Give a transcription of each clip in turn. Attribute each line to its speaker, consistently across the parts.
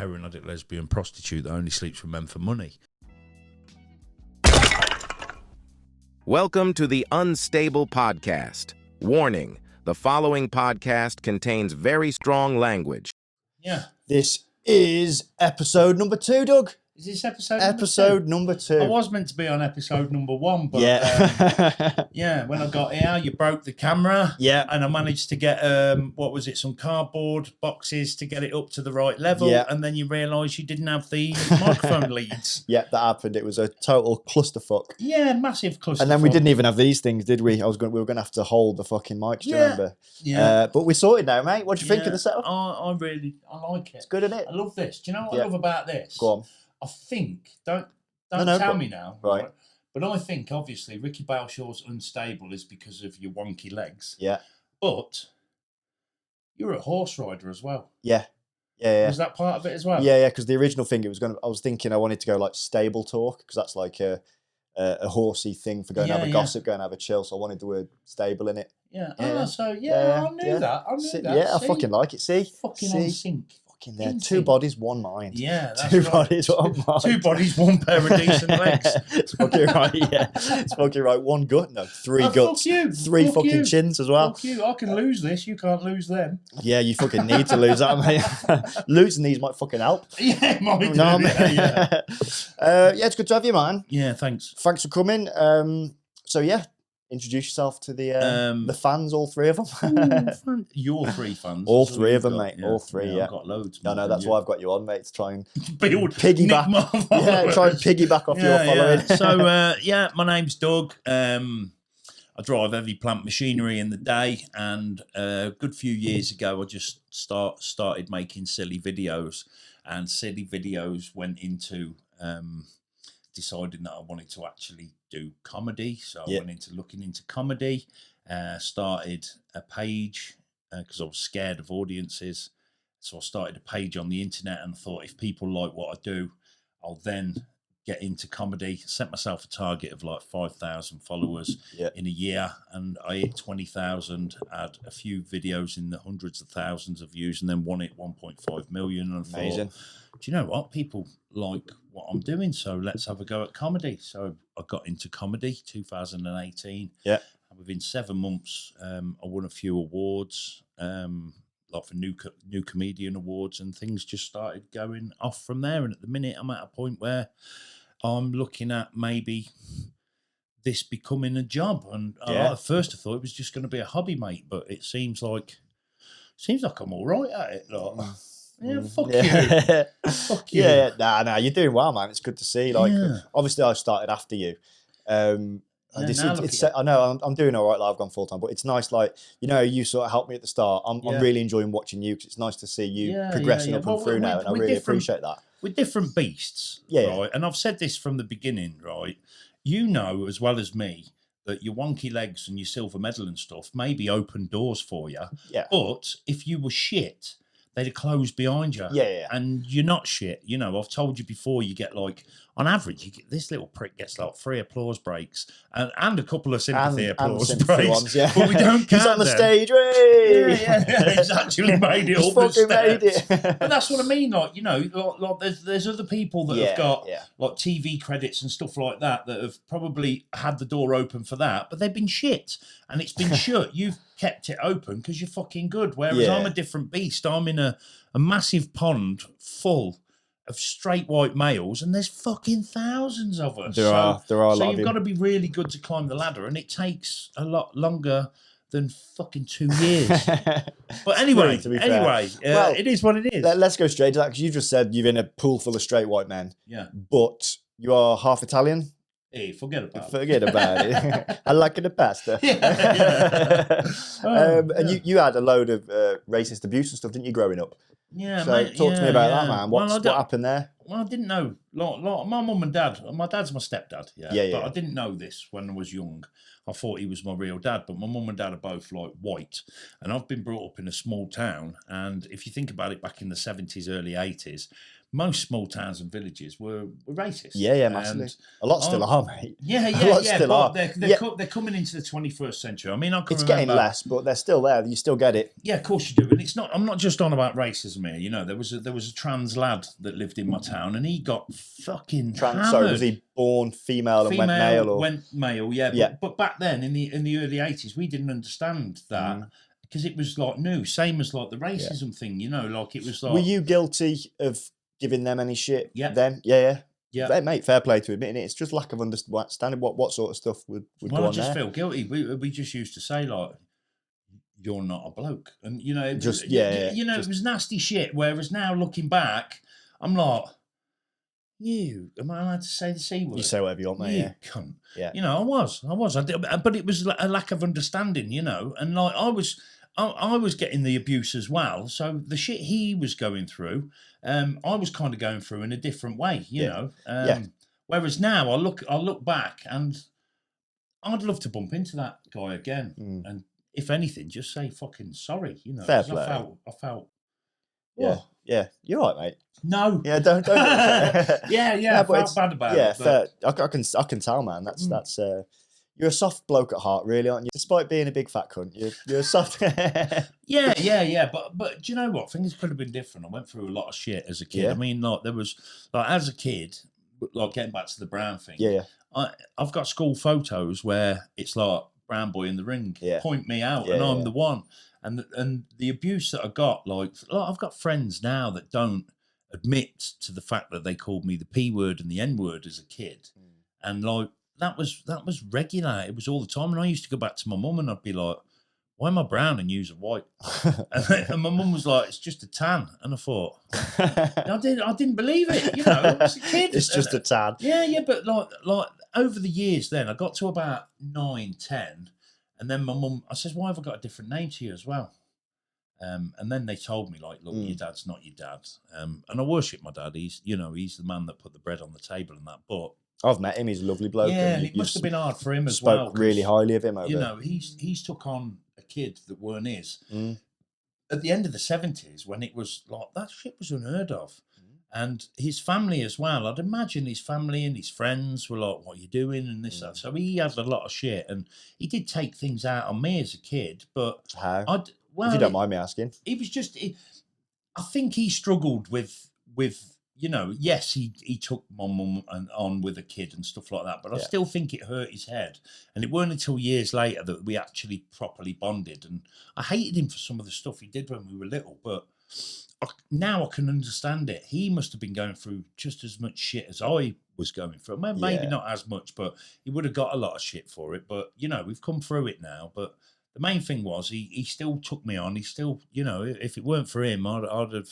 Speaker 1: heroin addict, lesbian, prostitute that only sleeps with men for money.
Speaker 2: Welcome to the Unstable Podcast. Warning, the following podcast contains very strong language.
Speaker 1: Yeah.
Speaker 3: This is episode number 2, Doug.
Speaker 1: Is this episode
Speaker 3: number 2?
Speaker 1: I was meant to be on episode number 1, but
Speaker 3: yeah.
Speaker 1: when I got here, you broke the camera.
Speaker 3: Yeah.
Speaker 1: And I managed to get, some cardboard boxes to get it up to the right level.
Speaker 3: Yeah.
Speaker 1: And then you realise you didn't have the microphone leads.
Speaker 3: Yeah, that happened. It was a total clusterfuck.
Speaker 1: Yeah, massive clusterfuck.
Speaker 3: And then we didn't even have these things, did we? We were going to have to hold the fucking mics, do you remember?
Speaker 1: Yeah.
Speaker 3: But we sorted now, mate. What do you think of the setup?
Speaker 1: I like it.
Speaker 3: It's good, isn't it?
Speaker 1: I love this. Do you know what I love about this?
Speaker 3: Go on.
Speaker 1: I think, don't
Speaker 3: No,
Speaker 1: tell me now,
Speaker 3: right?
Speaker 1: But I think, obviously, Ricky Balshaw's unstable is because of your wonky legs.
Speaker 3: Yeah.
Speaker 1: But you're a horse rider as well.
Speaker 3: Yeah. Yeah.
Speaker 1: Was that part of it as well?
Speaker 3: Yeah, because the original thing, I was thinking I wanted to go like stable talk, because that's like a horsey thing for going to have a gossip, going to have a chill. So I wanted the word stable in it.
Speaker 1: Yeah.
Speaker 3: Yeah.
Speaker 1: Oh, so, I knew that. I knew that.
Speaker 3: Yeah, I fucking like it. See?
Speaker 1: Fucking on sync.
Speaker 3: There.
Speaker 1: In
Speaker 3: 2
Speaker 1: sync.
Speaker 3: bodies, 1 mind.
Speaker 1: Yeah, that's
Speaker 3: 2
Speaker 1: right.
Speaker 3: bodies, 1 mind.
Speaker 1: 2 bodies, 1 pair of decent legs.
Speaker 3: It's fucking right, yeah. It's fucking right. 1 gut, no, 3 guts.
Speaker 1: Fuck you.
Speaker 3: 3
Speaker 1: Fuck
Speaker 3: fucking
Speaker 1: you.
Speaker 3: chins as well.
Speaker 1: Fuck you. I can lose this. You can't lose them.
Speaker 3: Yeah, you fucking need to lose that, mate. Losing these might fucking help.
Speaker 1: Yeah, it might do.
Speaker 3: No,
Speaker 1: Yeah.
Speaker 3: Yeah, it's good to have you, man.
Speaker 1: Yeah, thanks.
Speaker 3: Thanks for coming. So yeah, introduce yourself to the fans, all 3 of them.
Speaker 1: Your 3 fans.
Speaker 3: All
Speaker 1: That's
Speaker 3: 3
Speaker 1: what
Speaker 3: of them,
Speaker 1: you've
Speaker 3: mate.
Speaker 1: got.
Speaker 3: All 3, yeah.
Speaker 1: I've got loads.
Speaker 3: No, that's why I've got you on, mate, to try and
Speaker 1: Build
Speaker 3: piggyback.
Speaker 1: Nick
Speaker 3: Yeah, try and piggyback off your following.
Speaker 1: So, my name's Doug. I drive heavy plant machinery in the day, and a good few years ago, I just started making silly videos, and silly videos went into deciding that I wanted to actually do comedy. So I went into looking into comedy, started a page because I was scared of audiences. So I started a page on the internet and thought, if people like what I do, I'll then get into comedy. Set myself a target of like 5,000 followers in a year, and I hit 20,000, had a few videos in the hundreds of thousands of views, and then one hit 1.5 million. And I thought, do you know what? People like what I'm doing, so let's have a go at comedy. So I got into comedy 2018.
Speaker 3: Yeah.
Speaker 1: And within 7 months, I won a few awards, like for new comedian awards, and things just started going off from there. And at the minute, I'm at a point where I'm looking at maybe this becoming a job. And at first I thought it was just going to be a hobby, mate, but it seems like I'm all right at it. Like, yeah, fuck you. Fuck you.
Speaker 3: Yeah, nah, you're doing well, man. It's good to see. Like, obviously I started after you. I know I'm doing all right. Like, I've gone full time, but it's nice. Like, you sort of helped me at the start. I'm really enjoying watching you, because it's nice to see you progressing up and through now, and I really appreciate that.
Speaker 1: We're different beasts, right? And I've said this from the beginning, right? You know as well as me that your wonky legs and your silver medal and stuff maybe open doors for you.
Speaker 3: Yeah.
Speaker 1: But if you were shit, they'd have closed behind you.
Speaker 3: Yeah.
Speaker 1: And you're not shit. I've told you before, you get like, on average, this little prick gets like 3 applause breaks and a couple of sympathy applause breaks. Ones,
Speaker 3: yeah.
Speaker 1: But we don't count
Speaker 3: He's on the
Speaker 1: them.
Speaker 3: stage, right?
Speaker 1: Yeah. He's actually made it up the
Speaker 3: fucking made
Speaker 1: steps.
Speaker 3: it.
Speaker 1: But that's what I mean. Like, like there's other people that have got like TV credits and stuff like that have probably had the door open for that, but they've been shit and it's been shut. You've kept it open because you're fucking good. Whereas I'm a different beast. I'm in a massive pond full of straight white males, and there's fucking thousands of us.
Speaker 3: There are a lot.
Speaker 1: So you've got to be really good to climb the ladder, and it takes a lot longer than fucking 2 years. But anyway,
Speaker 3: well,
Speaker 1: it is what it is.
Speaker 3: Let's go straight to that, because you just said you're in a pool full of straight white men.
Speaker 1: Yeah.
Speaker 3: But you are half Italian.
Speaker 1: Hey, forget about
Speaker 3: it. I like the pasta. And you had a load of racist abuse and stuff, didn't you, growing up?
Speaker 1: Yeah,
Speaker 3: so talk to me about that, man. What happened there?
Speaker 1: Well, I didn't know my mum and dad. My dad's my stepdad,
Speaker 3: Yeah,
Speaker 1: but I didn't know this when I was young. I thought he was my real dad, but my mum and dad are both like white, and I've been brought up in a small town. And if you think about it, back in the 70s, early 80s, most small towns and villages were racist.
Speaker 3: Yeah, massively. A lot still are, mate.
Speaker 1: Yeah.
Speaker 3: Still are.
Speaker 1: They're coming into the 21st century. I mean,
Speaker 3: it's getting less, but they're still there. You still get it.
Speaker 1: Yeah, of course you do. And it's not. I'm not just on about racism here. You know, there was a trans lad that lived in my town, and he got fucking hammered.
Speaker 3: Sorry, was he born female and went male? Or?
Speaker 1: Went male, yeah. But back then, in the early 80s, we didn't understand that. Because it was like new, same as like the racism thing, you know, like it was like.
Speaker 3: Were you guilty of giving them any shit?
Speaker 1: Yeah.
Speaker 3: Then? Yeah. Mate, fair play to admitting it. It's just lack of understanding what sort of stuff would go on.
Speaker 1: I just
Speaker 3: there.
Speaker 1: feel guilty. We just used to say like, "You're not a bloke," and you know, it was nasty shit. Whereas now, looking back, I'm like, "You am I allowed to say the C word?"
Speaker 3: You say whatever you want, mate.
Speaker 1: You
Speaker 3: Yeah,
Speaker 1: cunt.
Speaker 3: Yeah.
Speaker 1: You know, I was, but it was a lack of understanding. You know, and like I was getting the abuse as well. So the shit he was going through, I was kind of going through in a different way, you know. Whereas now I look back and I'd love to bump into that guy again. And if anything, just say fucking sorry, you know.
Speaker 3: Fair play.
Speaker 1: I felt.
Speaker 3: Yeah. You're right, mate.
Speaker 1: No.
Speaker 3: Yeah, don't.
Speaker 1: yeah. I felt bad about it.
Speaker 3: Fair. I can tell, man. That's. You're a soft bloke at heart, really, aren't you? Despite being a big fat cunt, you're a soft.
Speaker 1: yeah. But do you know what? Things could have been different. I went through a lot of shit as a kid. I mean, like there was like as a kid, like getting back to the Brown thing.
Speaker 3: Yeah.
Speaker 1: I've got school photos where it's like Brown boy in the ring, point me out, and I'm the one. And the abuse that I got, like I've got friends now that don't admit to the fact that they called me the P word and the N word as a kid, and like. That was regular. It was all the time. And I used to go back to my mum and I'd be like, why am I brown and you're white? and my mum was like, it's just a tan. And I thought, I didn't believe it. You know, I was a kid.
Speaker 3: It's just a tan.
Speaker 1: Yeah. But like over the years then, I got to about 9, 10. And then my mum, I says, why have I got a different name to you as well? And then they told me, like, look, your dad's not your dad. And I worship my dad. He's the man that put the bread on the table and that. But
Speaker 3: I've met him. He's a lovely bloke.
Speaker 1: Yeah, and it must have been hard for him as well.
Speaker 3: Spoke really highly of him.
Speaker 1: You know, he's took on a kid that weren't his. At the end of the 70s, when it was like that shit was unheard of, and his family as well. I'd imagine his family and his friends were like, "What are you doing?" and this stuff. So he had a lot of shit, and he did take things out on me as a kid. But
Speaker 3: how? If you don't mind me asking,
Speaker 1: he was just. I think he struggled with. You know, yes, he took my mum on with a kid and stuff like that, but I still think it hurt his head. And it weren't until years later that we actually properly bonded. And I hated him for some of the stuff he did when we were little, but now I can understand it. He must have been going through just as much shit as I was going through. Maybe not as much, but he would have got a lot of shit for it. But, you know, we've come through it now. But the main thing was he still took me on. He still, you know, if it weren't for him, I'd have...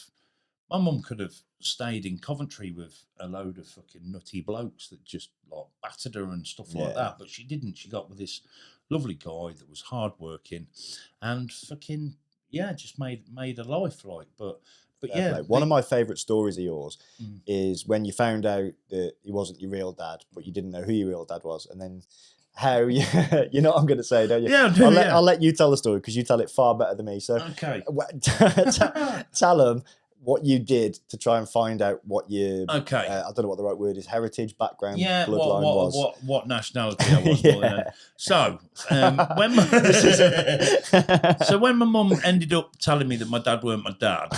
Speaker 1: My mum could have stayed in Coventry with a load of fucking nutty blokes that just like battered her and stuff like that. But she didn't. She got with this lovely guy that was hardworking and fucking just made a life like. But
Speaker 3: one of my favourite stories of yours is when you found out that he wasn't your real dad, but you didn't know who your real dad was, and then how you know what I'm going to say, don't you?
Speaker 1: Yeah,
Speaker 3: I'll let you tell the story because you tell it far better than me. So
Speaker 1: okay,
Speaker 3: tell them what you did to try and find out what your I don't know what the right word is, heritage, background, bloodline was.
Speaker 1: What nationality I was. So when my mum ended up telling me that my dad weren't my dad,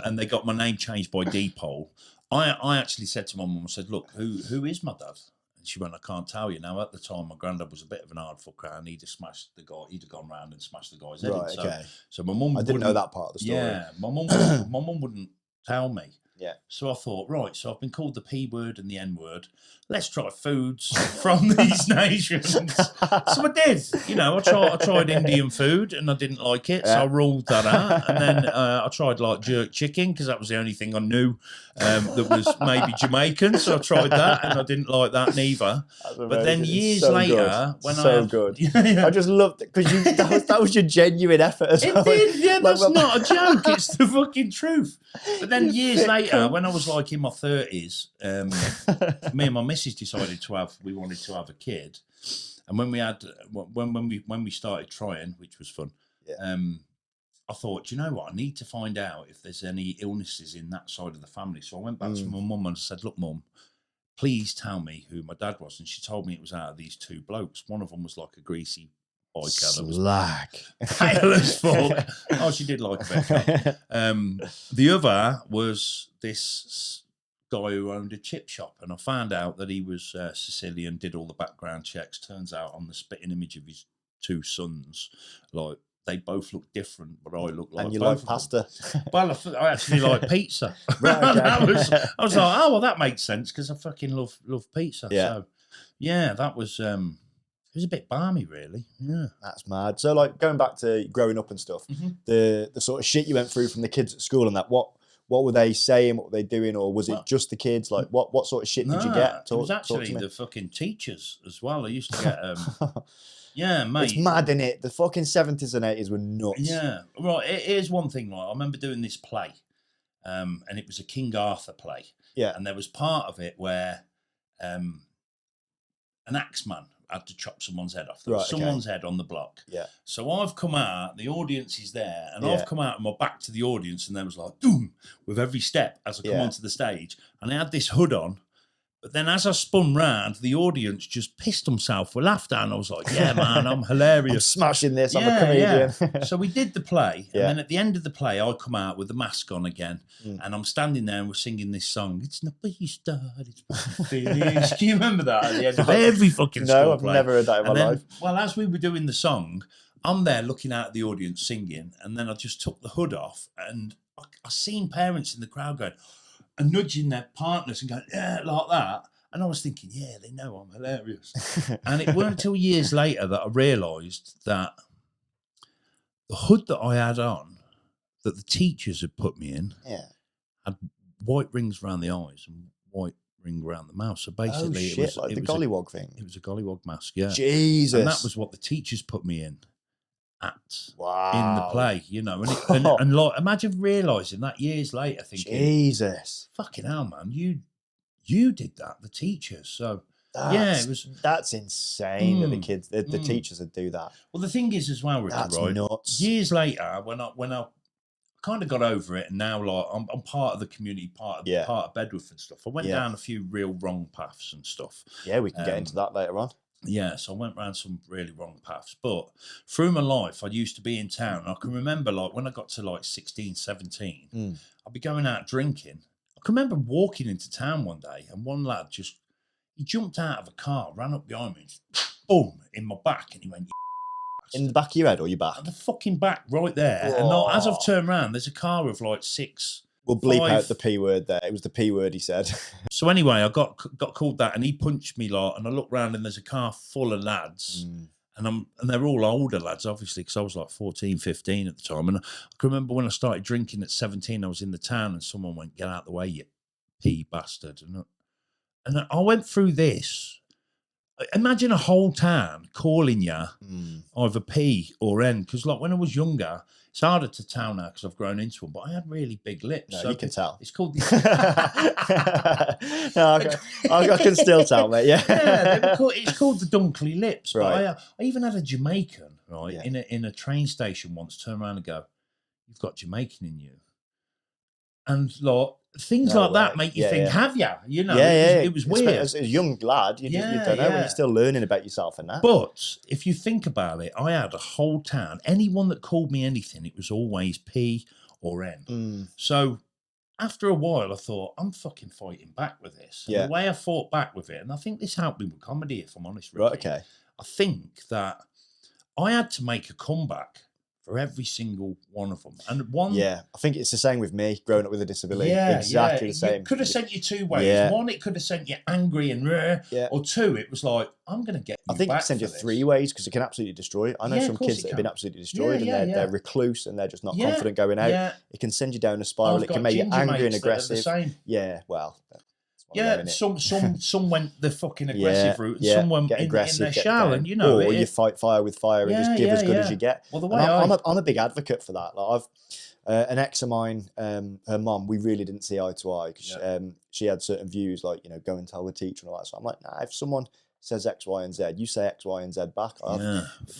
Speaker 1: and they got my name changed by Deepole, I actually said to my mum, I said, look, who is my dad? And she went, I can't tell you. Now, at the time, my granddad was a bit of an hard fucker, and he'd have smashed the guy. He'd have gone round and smashed the guy's head.
Speaker 3: Right, okay.
Speaker 1: So my mum.
Speaker 3: I didn't know that part of the story.
Speaker 1: Yeah, my mum wouldn't tell me.
Speaker 3: Yeah.
Speaker 1: So I thought, right. So I've been called the P word and the N word. Let's try foods from these nations. So I did. You know, I tried Indian food and I didn't like it, so I ruled that out. And then I tried like jerk chicken because that was the only thing I knew that was maybe Jamaican. So I tried that and I didn't like that neither. But then years later, when
Speaker 3: I just loved it because that was your genuine effort as well.
Speaker 1: It did. Yeah, that's not a joke. It's the fucking truth. But then years later. later, when I was like in my 30s, me and my missus decided we wanted to have a kid. And when we started trying, which was fun, I thought, you know what, I need to find out if there's any illnesses in that side of the family. So I went back to my mum and said, look, mum, please tell me who my dad was. And she told me it was out of these two blokes. One of them was like a greasy biker that was pale as fuck. Oh, she did like a bit. The other was this guy who owned a chip shop, and I found out that he was Sicilian, did all the background checks. Turns out on the spitting image of his two sons, like, they both look different, but I look like.
Speaker 3: And you
Speaker 1: both
Speaker 3: like pasta?
Speaker 1: Well, I actually like pizza.
Speaker 3: Right, okay.
Speaker 1: I was like, oh well, that makes sense because I fucking love pizza.
Speaker 3: Yeah.
Speaker 1: So, yeah, that was it was a bit balmy, really. Yeah,
Speaker 3: that's mad. So, like, going back to growing up and stuff, the sort of shit you went through from the kids at school and that, what were they saying? What were they doing? Or was it just the kids? Like, what sort of shit did you get?
Speaker 1: It was actually the fucking teachers as well. I used to get. Yeah, mate.
Speaker 3: It's mad, isn't it? The fucking 70s and 80s were nuts.
Speaker 1: Yeah. Right, here's one thing, right? I remember doing this play, and it was a King Arthur play.
Speaker 3: Yeah.
Speaker 1: And there was part of it where an axeman had to chop someone's head off. There was someone's head on the block.
Speaker 3: Yeah.
Speaker 1: So I've come out, the audience is there, and I've come out and my back to the audience, and there was like, boom, with every step as I come onto the stage. And I had this hood on. But then as I spun round, the audience just pissed themselves with laughter. And I was like, yeah, man, I'm hilarious.
Speaker 3: I'm smashing this. I'm a comedian.
Speaker 1: Yeah. So we did the play. And then at the end of the play, I come out with the mask on again. And I'm standing there and we're singing this song. It's not where you start, it's where you finish. Do you remember that at the end of every fucking school
Speaker 3: No, I've
Speaker 1: play?
Speaker 3: never heard that in my life.
Speaker 1: Well, as we were doing the song, I'm there looking out at the audience singing. And then I just took the hood off. And I seen parents in the crowd going, and nudging their partners and going, yeah, like that. And I was thinking, yeah, they know I'm hilarious. And it weren't until years later that I realised that the hood that I had on, that the teachers had put me in, had white rings around the eyes and white ring around the mouth. So basically,
Speaker 3: it was like the gollywog thing.
Speaker 1: It was a gollywog mask, yeah.
Speaker 3: Jesus.
Speaker 1: And that was what the teachers put me in in the play, you know. And like, imagine realising that years later, thinking,
Speaker 3: Jesus,
Speaker 1: fucking hell, man, you did that, the teachers. So
Speaker 3: that's insane that the kids, the teachers would do that.
Speaker 1: Well, the thing is as well, Richard,
Speaker 3: that's
Speaker 1: right?
Speaker 3: Nuts.
Speaker 1: Years later, when I kind of got over it, and now like I'm part of the community, part of Bedworth and stuff. I went down a few real wrong paths and stuff.
Speaker 3: Yeah, we can get into that later on.
Speaker 1: Yeah, so I went around some really wrong paths. But through my life, I used to be in town. I can remember, like, when I got to like 16, 17, I'd be going out drinking. I can remember walking into town one day, and one lad he jumped out of a car, ran up behind me, boom, in my back, and he went,
Speaker 3: in the back of your head or your back?
Speaker 1: At the fucking back, right there. Whoa. And as I've turned around, there's a car of like 6.
Speaker 3: We'll bleep out the P word there. It was the P word he said.
Speaker 1: So anyway, I got called that, and he punched me lot, and I looked round, and there's a car full of lads. And they're all older lads, obviously, because I was like 14, 15 at the time. And I can remember when I started drinking at 17, I was in the town and someone went, get out of the way, you pea bastard. And I went through this. Imagine a whole town calling you either P or N. Because like when I was younger, it's harder to tell now because I've grown into them, but I had really big lips.
Speaker 3: No,
Speaker 1: so
Speaker 3: you can tell.
Speaker 1: It's called
Speaker 3: no, I can still tell, mate. Yeah,
Speaker 1: it's called the Dunkley lips.
Speaker 3: Right.
Speaker 1: But I even had a Jamaican in a train station once turn around and go, "You've got Jamaican in you," and like things like that make you think, "Have you?" You know, it was weird.
Speaker 3: As a young lad, you don't know when you're still learning about yourself and that.
Speaker 1: But if you think about it, I had a whole town. Anyone that called me anything, it was always P or N. So after a while, I thought, I'm fucking fighting back with this. And the way I fought back with it, and I think this helped me with comedy, if I'm honest with you.
Speaker 3: Right, okay.
Speaker 1: I think that I had to make a comeback for every single one of them. And
Speaker 3: I think it's the same with me, growing up with a disability. Exactly the same.
Speaker 1: It could have sent you two ways. One, it could have sent you angry and or two, it was like, I'm going to get you
Speaker 3: I think
Speaker 1: back
Speaker 3: it can send you
Speaker 1: for
Speaker 3: 3 ways because it can absolutely destroy. I know some kids that have been absolutely destroyed and they're recluse and they're just not confident going out. It can send you down a spiral. It can make you angry and aggressive. Yeah, well...
Speaker 1: some went the fucking aggressive route, and some went in their shell, and you know,
Speaker 3: or you fight fire with fire and just give as good as you get.
Speaker 1: Well, the way
Speaker 3: I'm a big advocate for that. Like An ex of mine, her mum, we really didn't see eye to eye because she had certain views, like, you know, go and tell the teacher and all that. So I'm like, nah, if someone says X, Y, and Z, you say X, Y, and Z back.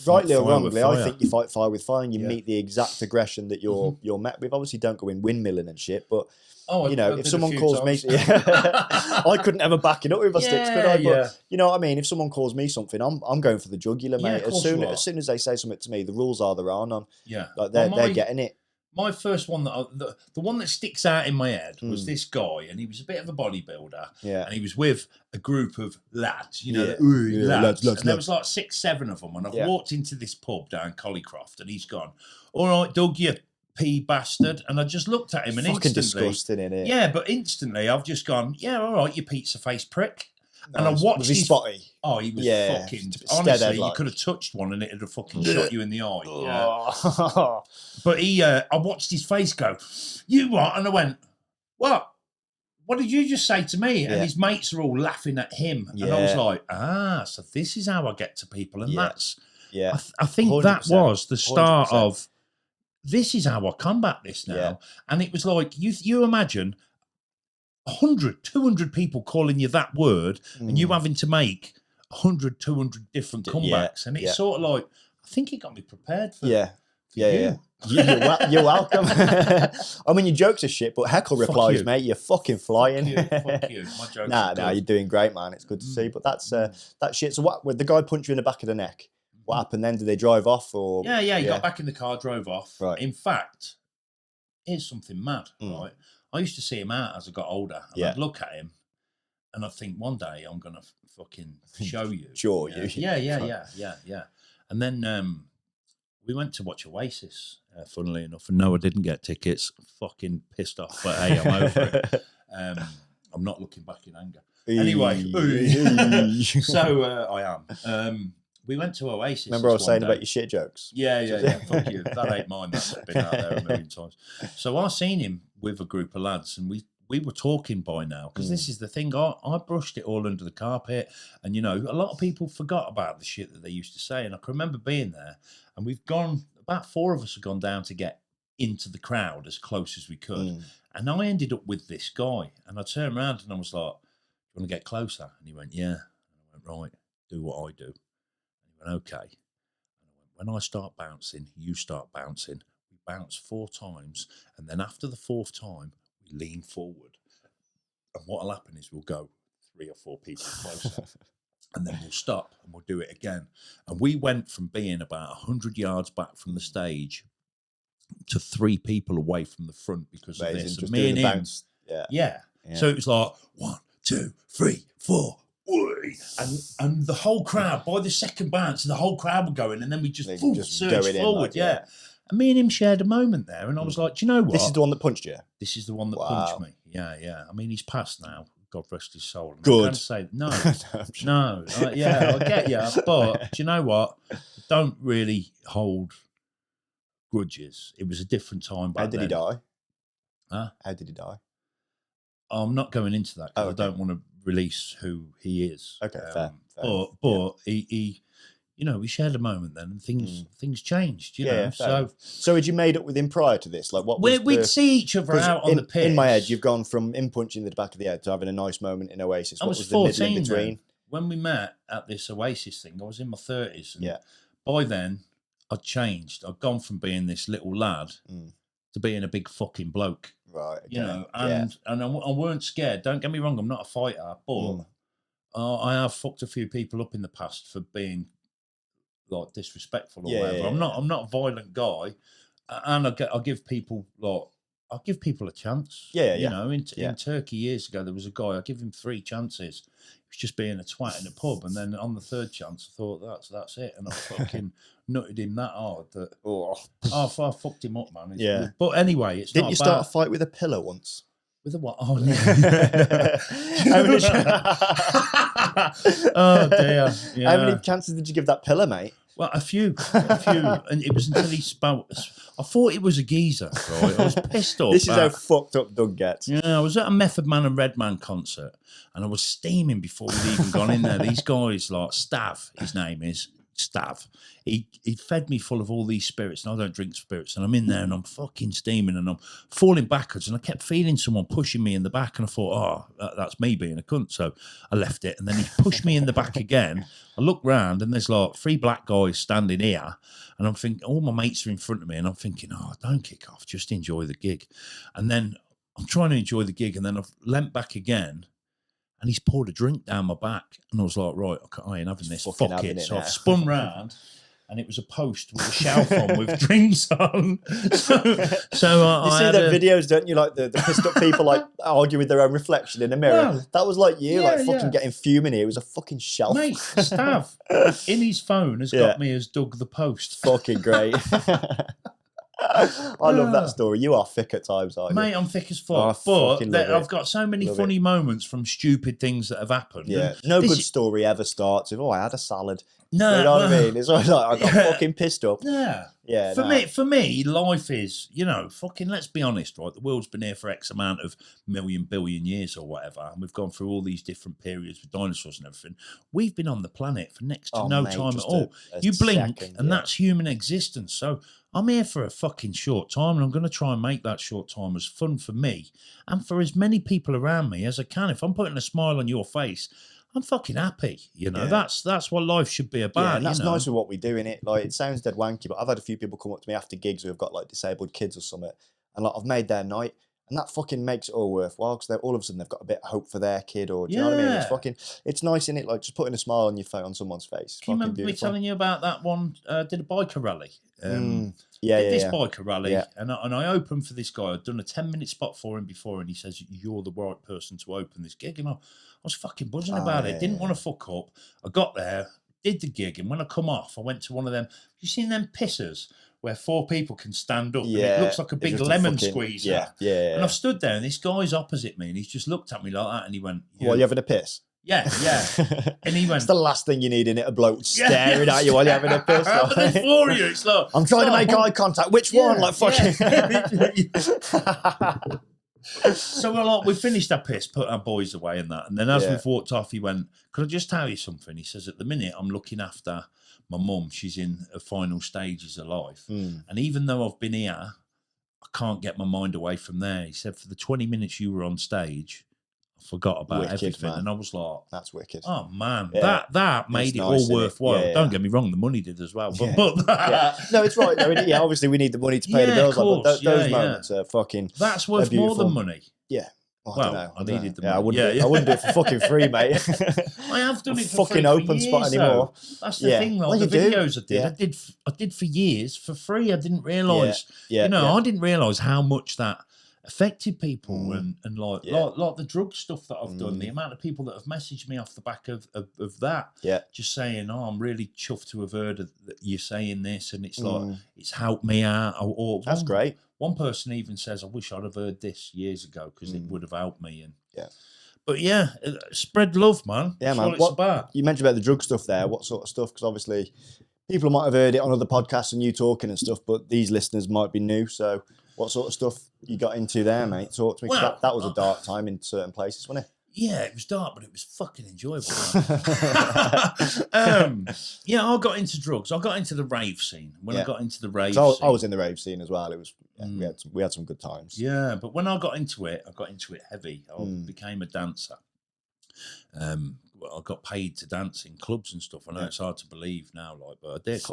Speaker 3: Rightly or wrongly, I think you fight fire with fire, and you meet the exact aggression that you're met with. Obviously, don't go in windmilling and shit, but you know, if someone calls me, I couldn't ever back it up with my sticks, could I? But you know what I mean? If someone calls me something, I'm going for the jugular, mate. As soon as they say something to me, the rules are there are none. Like they're getting it.
Speaker 1: My first one, the one that sticks out in my head was this guy, and he was a bit of a bodybuilder, and he was with a group of lads, you know, lads. And there was like 6, 7 of them, and I've walked into this pub down Collycroft, and he's gone, all right, Doug, you pea bastard. And I just looked at him, and
Speaker 3: fucking
Speaker 1: instantly,
Speaker 3: disgusting, innit?
Speaker 1: Yeah, but instantly I've just gone, yeah, all right, you pizza face prick. And I watched.
Speaker 3: Was he spotty?
Speaker 1: Oh, he was fucking. Honestly, you could have touched one and it would have fucking shot you in the eye. Yeah. But I watched his face go, "You what?" And I went, "What? What did you just say to me?" And his mates are all laughing at him, and I was like, so this is how I get to people, and that's. I think 100%. That was the start 100%. Of. This is how I combat this now, and it was like you imagine. 100, 200 people calling you that word and you having to make 100, 200 different comebacks. And it's sort of like, I think it got me prepared for you.
Speaker 3: You're welcome. I mean, your jokes are shit, but heckle replies, mate, you're fucking flying.
Speaker 1: Fuck you. My jokes
Speaker 3: nah, you're doing great, man. It's good to see. But that's that shit. So what, the guy punched you in the back of the neck? What happened then? Did they drive off? Or
Speaker 1: he got back in the car, drove off.
Speaker 3: Right.
Speaker 1: In fact, here's something mad, right? I used to see him out as I got older, and I'd look at him, and I'd think, one day I'm gonna fucking show you. Yeah. And then we went to watch Oasis, funnily enough, and no, I didn't get tickets. Fucking pissed off, but hey, I'm over it. I'm not looking back in anger. Anyway, so I am. We went to Oasis.
Speaker 3: Remember I was saying about your shit jokes?
Speaker 1: Yeah. Fuck you. That ain't mine. That's been out there a million times. So I seen him with a group of lads, and we were talking by now, because this is the thing. I brushed it all under the carpet, and you know, a lot of people forgot about the shit that they used to say. And I can remember being there, and we've gone. About 4 of us have gone down to get into the crowd as close as we could, and I ended up with this guy, and I turned around and I was like, "Do you want to get closer?" And he went, "Yeah." And I went, "Right, do what I do." Okay. And I went, when I start bouncing, you start bouncing. We bounce 4 times, and then after the 4th time, we lean forward. And what'll happen is we'll go 3 or 4 people closer, and then we'll stop and we'll do it again. And we went from being about 100 yards back from the stage to 3 people away from the front because of this. And me and him, yeah. So it was like 1, 2, 3, 4. And the whole crowd, by the second bounce, the whole crowd were going, and then we just surged forward, And me and him shared a moment there, and I was like, do you know what?
Speaker 3: This is the one that punched you?
Speaker 1: This is the one that punched me. Yeah. I mean, he's passed now. God rest his soul. And
Speaker 3: good.
Speaker 1: I say, no. I get you, but do you know what? Don't really hold grudges. It was a different time back then.
Speaker 3: How did he die?
Speaker 1: Huh?
Speaker 3: How did he die?
Speaker 1: I'm not going into that because I don't want to release who he is.
Speaker 3: Okay, fair.
Speaker 1: But he, you know, we shared a moment then, and things changed. You know,
Speaker 3: so had you made up with him prior to this? Like, what?
Speaker 1: We'd see each other out on the pitch.
Speaker 3: In my head, you've gone from him punching the back of the head to having a nice moment in Oasis.
Speaker 1: What was the middle in between? Then. When we met at this Oasis thing, I was in my 30s. And by then, I'd changed. I'd gone from being this little lad to being a big fucking bloke.
Speaker 3: Right. Okay.
Speaker 1: You know, and I weren't scared. Don't get me wrong, I'm not a fighter, but I have fucked a few people up in the past for being like disrespectful or whatever. I'm not a violent guy, and I give people a chance. You know, in Turkey years ago, there was a guy. I give him 3 chances. He was just being a twat in a pub, and then on the 3rd chance, I thought that's it, and I fucking nutted him that hard that I fucked him up, man. But anyway, it's
Speaker 3: Didn't
Speaker 1: not
Speaker 3: you start a fight with a pillow once?
Speaker 1: With a what? Oh no! Oh dear! Yeah.
Speaker 3: How many chances did you give that pillow, mate?
Speaker 1: Well, a few, and it was until he spout. I thought it was a geezer, right? I was pissed off.
Speaker 3: This is how fucked up Doug gets.
Speaker 1: Yeah, I was at a Method Man and Redman concert, and I was steaming before we'd even gone in there. These guys, like Stav, his name is, Stav, he fed me full of all these spirits, and I don't drink spirits, and I'm in there and I'm fucking steaming and I'm falling backwards, and I kept feeling someone pushing me in the back, and I thought, that's me being a cunt, so I left it, and then he pushed me in the back again. I look round and there's like 3 black guys standing here, and I'm thinking, all my mates are in front of me, and I'm thinking, don't kick off, just enjoy the gig. And then I'm trying to enjoy the gig, and then I've leant back again, and he's poured a drink down my back, and I was like, right, I ain't having this. Fuck it. So I've spun round, and it was a post with a shelf on with drinks on. So
Speaker 3: you see the videos, don't you? Like the pissed up people like argue with their own reflection in a mirror. Well, that was like you, like fucking getting fuming here. It was a fucking shelf.
Speaker 1: Mate, Stav in his phone has got me as Doug the Post.
Speaker 3: Fucking great. I love that story. You are thick at times, aren't you?
Speaker 1: Mate, I'm thick as fuck. But I've got so many funny moments from stupid things that have happened.
Speaker 3: Yeah. No good story ever starts with, I had a salad. No. You know what I mean? It's always like, I got fucking pissed up.
Speaker 1: Yeah.
Speaker 3: Yeah.
Speaker 1: For me, life is, fucking, let's be honest, right? The world's been here for X amount of million, billion years or whatever. And we've gone through all these different periods with dinosaurs and everything. We've been on the planet for next to no time at all. You blink and that's human existence. So I'm here for a fucking short time, and I'm going to try and make that short time as fun for me and for as many people around me as I can. If I'm putting a smile on your face, I'm fucking happy. That's what life should be about.
Speaker 3: Yeah, and that's nice with what we do, innit? Like, it sounds dead wanky, but I've had a few people come up to me after gigs who have got like disabled kids or something, and like I've made their night. And that fucking makes it all worthwhile, because all of a sudden they've got a bit of hope for their kid, or do you know what I mean? It's nice, innit? Like just putting a smile on someone's face.
Speaker 1: Can you remember me telling you about that one? Did a biker rally.
Speaker 3: This
Speaker 1: biker rally, and I opened for this guy. I'd done a 10-minute spot for him before, and he says, "You're the right person to open this gig." And I was fucking buzzing about it. Didn't want to fuck up. I got there, did the gig, and when I come off, I went to one of them. You seen them pissers where 4 people can stand up? And it looks like a big lemon squeezer.
Speaker 3: Yeah.
Speaker 1: And I've stood there, and this guy's opposite me, and he's just looked at me like that, and he went,
Speaker 3: "What, you having a piss?"
Speaker 1: Yeah. And he went,
Speaker 3: "It's the last thing you need, in it, a bloke staring at you while you're having a piss."
Speaker 1: But then for you, it's like,
Speaker 3: I'm trying to make eye contact. Which one? Like fucking.
Speaker 1: So we finished our piss, put our boys away and that. And then as we've walked off, he went, "Could I just tell you something?" He says, "At the minute, I'm looking after my mum. She's in her final stages of life. And even though I've been here, I can't get my mind away from there." He said, "For the 20 minutes you were on stage, I forgot about everything." Man. And I was like,
Speaker 3: "That's wicked."
Speaker 1: Oh man, that made it all worthwhile. Don't get me wrong, the money did as well. But
Speaker 3: no, it's right. Obviously we need the money to pay the bills. But those moments are fucking.
Speaker 1: That's worth more than money.
Speaker 3: Yeah.
Speaker 1: I don't know. I needed the money.
Speaker 3: I wouldn't do it for fucking free, mate.
Speaker 1: I have done it for
Speaker 3: fucking
Speaker 1: free
Speaker 3: open
Speaker 1: for
Speaker 3: spot
Speaker 1: years,
Speaker 3: anymore.
Speaker 1: That's the thing, though. The videos I did for years for free. I didn't realise. I didn't realise how much that affected people and like the drug stuff that I've done. The amount of people that have messaged me off the back of that.
Speaker 3: Yeah.
Speaker 1: Just saying, "I'm really chuffed to have heard of you saying this," and it's like it's helped me out.
Speaker 3: That's great.
Speaker 1: One person even says, "I wish I'd have heard this years ago because it would have helped me." And but spread love, man.
Speaker 3: Yeah,
Speaker 1: That's
Speaker 3: man.
Speaker 1: what it's about.
Speaker 3: You mentioned about the drug stuff there. What sort of stuff? Because obviously, people might have heard it on other podcasts and you talking and stuff, but these listeners might be new. So, what sort of stuff you got into there, mate? Talk to me. Well, that was a dark time in certain places, wasn't it?
Speaker 1: Yeah, it was dark, but it was fucking enjoyable. I got into drugs. I got into the rave scene. When I got into the rave scene,
Speaker 3: I was in the rave scene as well. It was we had some good times.
Speaker 1: Yeah, but when I got into it heavy. I became a dancer. I got paid to dance in clubs and stuff. I know it's hard to believe now, but I did.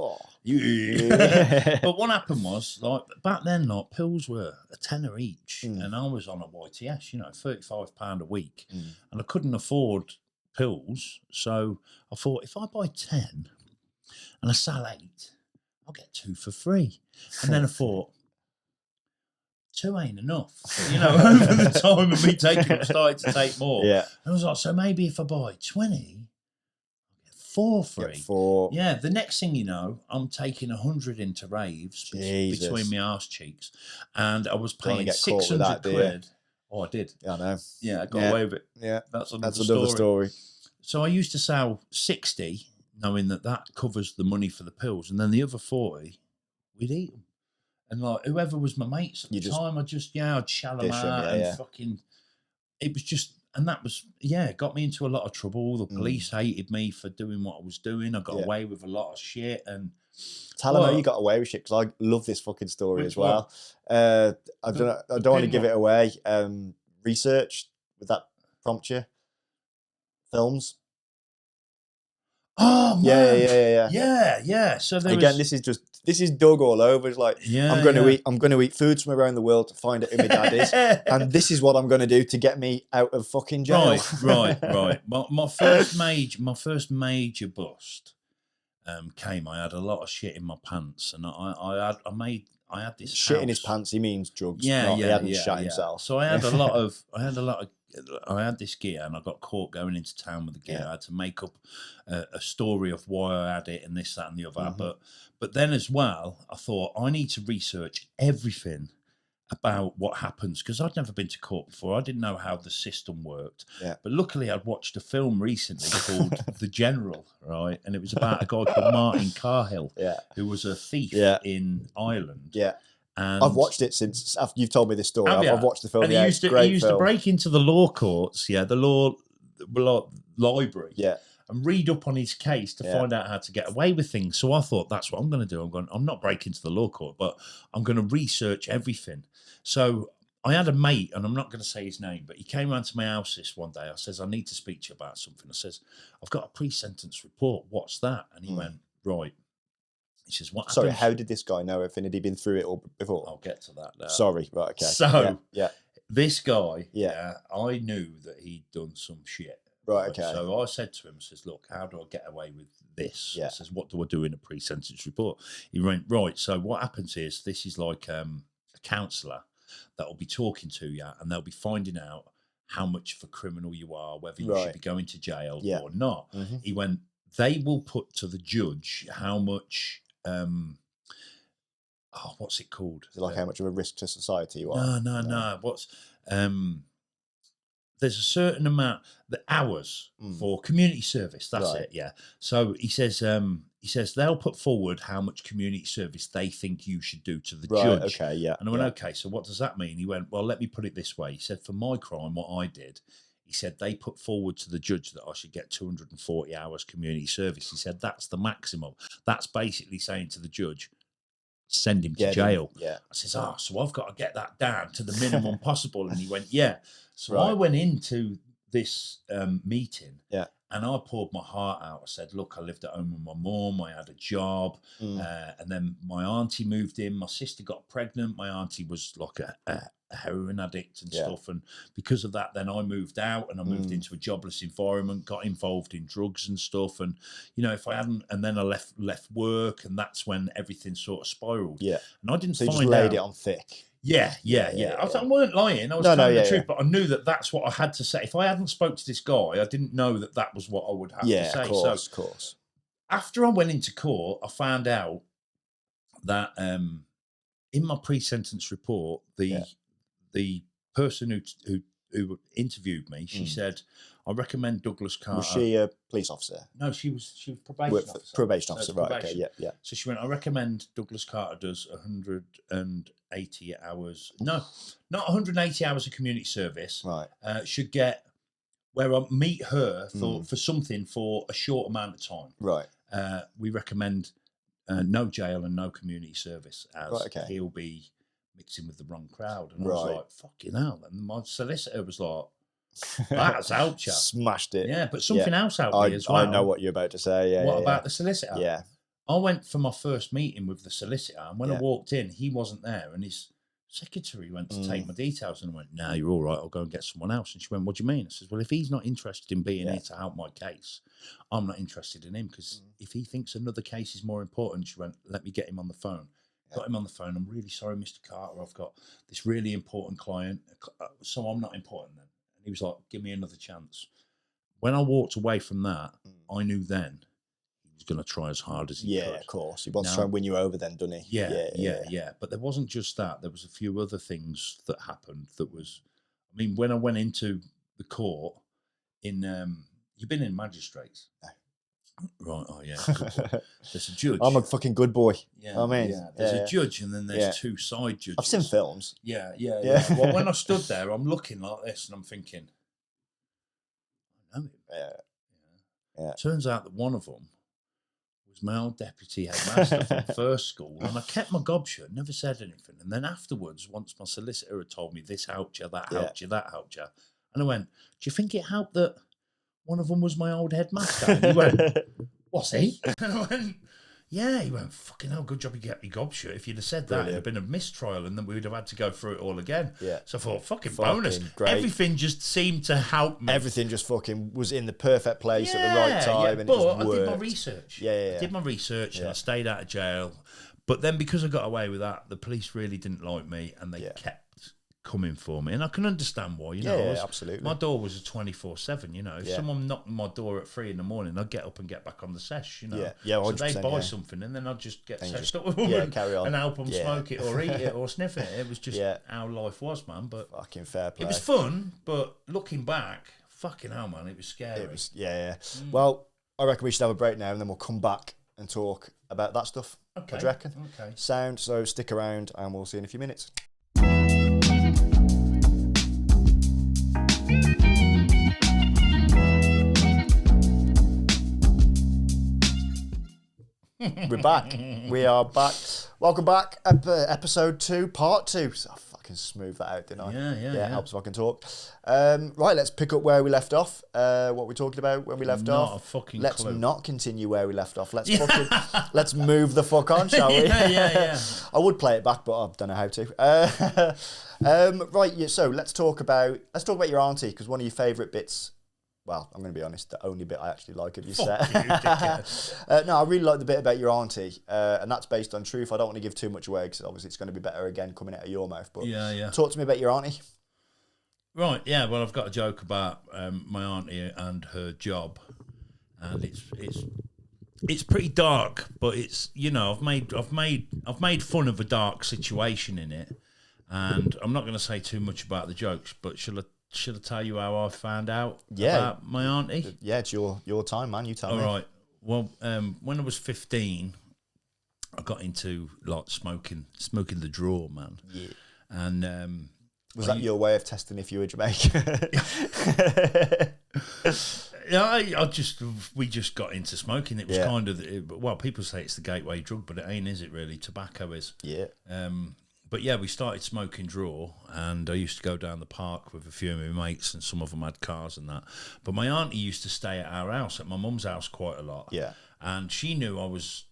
Speaker 1: But what happened was, back then, pills were a tenner each, and I was on a YTS, £35 a week, and I couldn't afford pills. So I thought, if I buy 10 and I sell 8, I'll get 2 for free. And then I thought, 2 ain't enough, over the time of me I started to take more.
Speaker 3: Yeah.
Speaker 1: And I was like, so maybe if I buy 20, I'll get 4 free.
Speaker 3: Get 4.
Speaker 1: Yeah, the next thing you know, I'm taking 100 into raves between my arse cheeks. And I was paying 600 quid. Oh, I did.
Speaker 3: Yeah, I know.
Speaker 1: Yeah, I got away with it.
Speaker 3: Yeah.
Speaker 1: That's
Speaker 3: another
Speaker 1: story.
Speaker 3: story.
Speaker 1: So I used to sell 60, knowing that covers the money for the pills. And then the other 40, we'd eat them. And whoever was my mates at the time, I'd shell them out and fucking. It was just and that was, it got me into a lot of trouble. The police hated me for doing what I was doing. I got away with a lot of shit. And
Speaker 3: tell them how you got away with shit, because I love this fucking story as well. I don't want to give it away. Research, would that prompt you? Films.
Speaker 1: Oh man. Yeah. So
Speaker 3: again, this is Doug all over. It's like, I'm going to eat foods from around the world to find out who my dad is, and this is what I'm going to do to get me out of fucking jail.
Speaker 1: Right. My first major bust came. I had a lot of shit in my pants, and I had this
Speaker 3: shit
Speaker 1: house.
Speaker 3: in his pants. He means drugs.
Speaker 1: He
Speaker 3: hadn't shot himself.
Speaker 1: So I had this gear, and I got caught going into town with the gear. I had to make up a story of why I had it and this, that, and the other. But then as well, I thought I need to research everything about what happens, because I'd never been to court before. I didn't know how the system worked. But luckily, I'd watched a film recently called The General, right? And it was about a guy called Martin Carhill, who was a thief in Ireland. And
Speaker 3: I've watched it since after you've told me this story. I've watched the film.
Speaker 1: And he used to break into the law courts, the law library, and read up on his case to find out how to get away with things. So I thought, that's what I'm going to do. I'm not breaking into the law court, but I'm going to research everything. So I had a mate, and I'm not going to say his name, but he came round to my house this one day. I says, I need to speak to you about something. I says, I've got a pre-sentence report. What's that? And he went, right. He says, what
Speaker 3: Sorry,
Speaker 1: happens?
Speaker 3: how did this guy know everything? Had he been through it all before?
Speaker 1: I'll get to that now.
Speaker 3: Sorry, right, okay.
Speaker 1: So, this guy, I knew that he'd done some shit.
Speaker 3: Right, okay.
Speaker 1: So I said to him, I says, look, how do I get away with this? I says, what do I do in a pre-sentence report? He went, right, so what happens is, this is like a counsellor that will be talking to you, and they'll be finding out how much of a criminal you are, whether you should be going to jail or not. He went, they will put to the judge how much... what's it called?
Speaker 3: Is it like how much of a risk to society you are?
Speaker 1: No. What's there's a certain amount, the hours for community service. That's it. Yeah. So he says they'll put forward how much community service they think you should do to the judge.
Speaker 3: Okay. Yeah.
Speaker 1: And I went, okay. So what does that mean? He went, well, let me put it this way. He said, for my crime, what I did. He said, they put forward to the judge that I should get 240 hours community service. He said, that's the maximum. That's basically saying to the judge, send him to jail. I says, so I've got to get that down to the minimum possible. And he went, So I went into this meeting and I poured my heart out. I said, look, I lived at home with my mum. I had a job. And then my auntie moved in. My sister got pregnant. My auntie was like a heroin addict and stuff. And because of that, then I moved out and I moved into a jobless environment, got involved in drugs and stuff. And, if I hadn't, and then I left work, and that's when everything sort of spiraled. And I didn't find out.
Speaker 3: So you just laid it on thick.
Speaker 1: Yeah. I weren't lying. I was telling the truth, but I knew that that's what I had to say. If I hadn't spoke to this guy, I didn't know that that was what I would have to say.
Speaker 3: Of course.
Speaker 1: After I went into court, I found out that in my pre-sentence report, the person who interviewed me, she said, I recommend Douglas Carter.
Speaker 3: Was she a police officer?
Speaker 1: No, she was probation officer.
Speaker 3: Probation officer, right, okay, yeah.
Speaker 1: So she went, I recommend Douglas Carter does 180 hours. No, not 180 hours of community service.
Speaker 3: Right.
Speaker 1: Should get where I meet her for something for a short amount of time.
Speaker 3: Right.
Speaker 1: We recommend no jail and no community service, as he'll be mixing with the wrong crowd. And I was like, fucking hell. And my solicitor was like, that's out, chap.
Speaker 3: Smashed it.
Speaker 1: Yeah, but something else out there as well.
Speaker 3: I know what you're about to say.
Speaker 1: What about the solicitor?
Speaker 3: Yeah.
Speaker 1: I went for my first meeting with the solicitor, and when I walked in, he wasn't there, and his secretary went to take my details, and I went, no, you're all right, I'll go and get someone else. And she went, what do you mean? I said, well, if he's not interested in being here to help my case, I'm not interested in him, because if he thinks another case is more important, she went, let me get him on the phone. Got him on the phone. I'm really sorry, Mr. Carter. I've got this really important client, so I'm not important then. And he was like, give me another chance. When I walked away from that, I knew then he was going to try as hard as he could.
Speaker 3: Yeah, of course. He wants to try and win you over then, doesn't he?
Speaker 1: Yeah. But there wasn't just that. There was a few other things that happened that was, I mean, when I went into the court in, you've been in magistrates. Right, oh yeah. There's a judge.
Speaker 3: I'm a fucking good boy.
Speaker 1: Yeah, there's a judge, and then there's two side judges.
Speaker 3: I've seen films.
Speaker 1: Yeah. Well, when I stood there, I'm looking like this, and I'm thinking, know him.
Speaker 3: Yeah.
Speaker 1: Turns out that one of them was my old deputy headmaster from first school, and I kept my gob shut, never said anything. And then afterwards, once my solicitor had told me this helped you, that helped you, that helped you, and I went, "Do you think it helped that one of them was my old headmaster?" And he went, "Was he?" And I went, "Yeah." He went, "Fucking hell, good job you get your gob shut. If you'd have said that, it'd have been a mistrial, and then we would have had to go through it all again."
Speaker 3: Yeah.
Speaker 1: So I thought, fucking bonus.
Speaker 3: Great.
Speaker 1: Everything just seemed to help me.
Speaker 3: Everything just fucking was in the perfect place at the right time, and it just worked.
Speaker 1: I did my research. I did my research, and I stayed out of jail. But then because I got away with that, the police really didn't like me, and they kept coming for me, and I can understand why. You know,
Speaker 3: absolutely.
Speaker 1: My door was a 24/7. You know, if someone knocked on my door at 3 a.m, I'd get up and get back on the sesh. You know,
Speaker 3: 100%,
Speaker 1: so they'd buy something, and then I'd just get seshed up with them
Speaker 3: carry on
Speaker 1: and help them smoke it or eat it or sniff it. It was just how life was, man. But
Speaker 3: fucking fair play.
Speaker 1: It was fun, but looking back, fucking hell, man, it was scary.
Speaker 3: It was, Well, I reckon we should have a break now, and then we'll come back and talk about that stuff.
Speaker 1: Okay.
Speaker 3: What do you reckon?
Speaker 1: Okay.
Speaker 3: Sound. So stick around, and we'll see you in a few minutes. We're back. We are back. Welcome back. Episode 2, part 2. So I fucking smooth that out, didn't I?
Speaker 1: Yeah.
Speaker 3: Helps if I can talk. Right, let's pick up where we left off. What we talked about when we left off.
Speaker 1: Not a fucking
Speaker 3: Let's
Speaker 1: clue.
Speaker 3: not continue where we left off. Let's fucking let's move the fuck on, shall we?
Speaker 1: Yeah.
Speaker 3: I would play it back, but I don't know how to. Right, so let's talk about your auntie, because one of your favourite bits. Well, I'm going to be honest, the only bit I actually like of your set. No, I really like the bit about your auntie, and that's based on truth. I don't want to give too much away, because obviously it's going to be better again coming out of your mouth. But talk to me about your auntie.
Speaker 1: Right, yeah. Well, I've got a joke about my auntie and her job, and it's pretty dark, but it's, you know, I've made fun of a dark situation in it, and I'm not going to say too much about the jokes, but should I tell you how I found out about my auntie?
Speaker 3: Yeah, it's your time, man. You tell me.
Speaker 1: All right. Well, when I was 15, I got into like smoking the draw, man. Yeah. And
Speaker 3: was that your way of testing if you were Jamaican?
Speaker 1: Yeah, we just got into smoking. It was kind of, well, people say it's the gateway drug, but it ain't, is it really? Tobacco is.
Speaker 3: Yeah.
Speaker 1: But yeah, we started smoking draw, and I used to go down the park with a few of my mates, and some of them had cars and that. But my auntie used to stay at our house, at my mum's house, quite a lot.
Speaker 3: Yeah.
Speaker 1: And she knew I was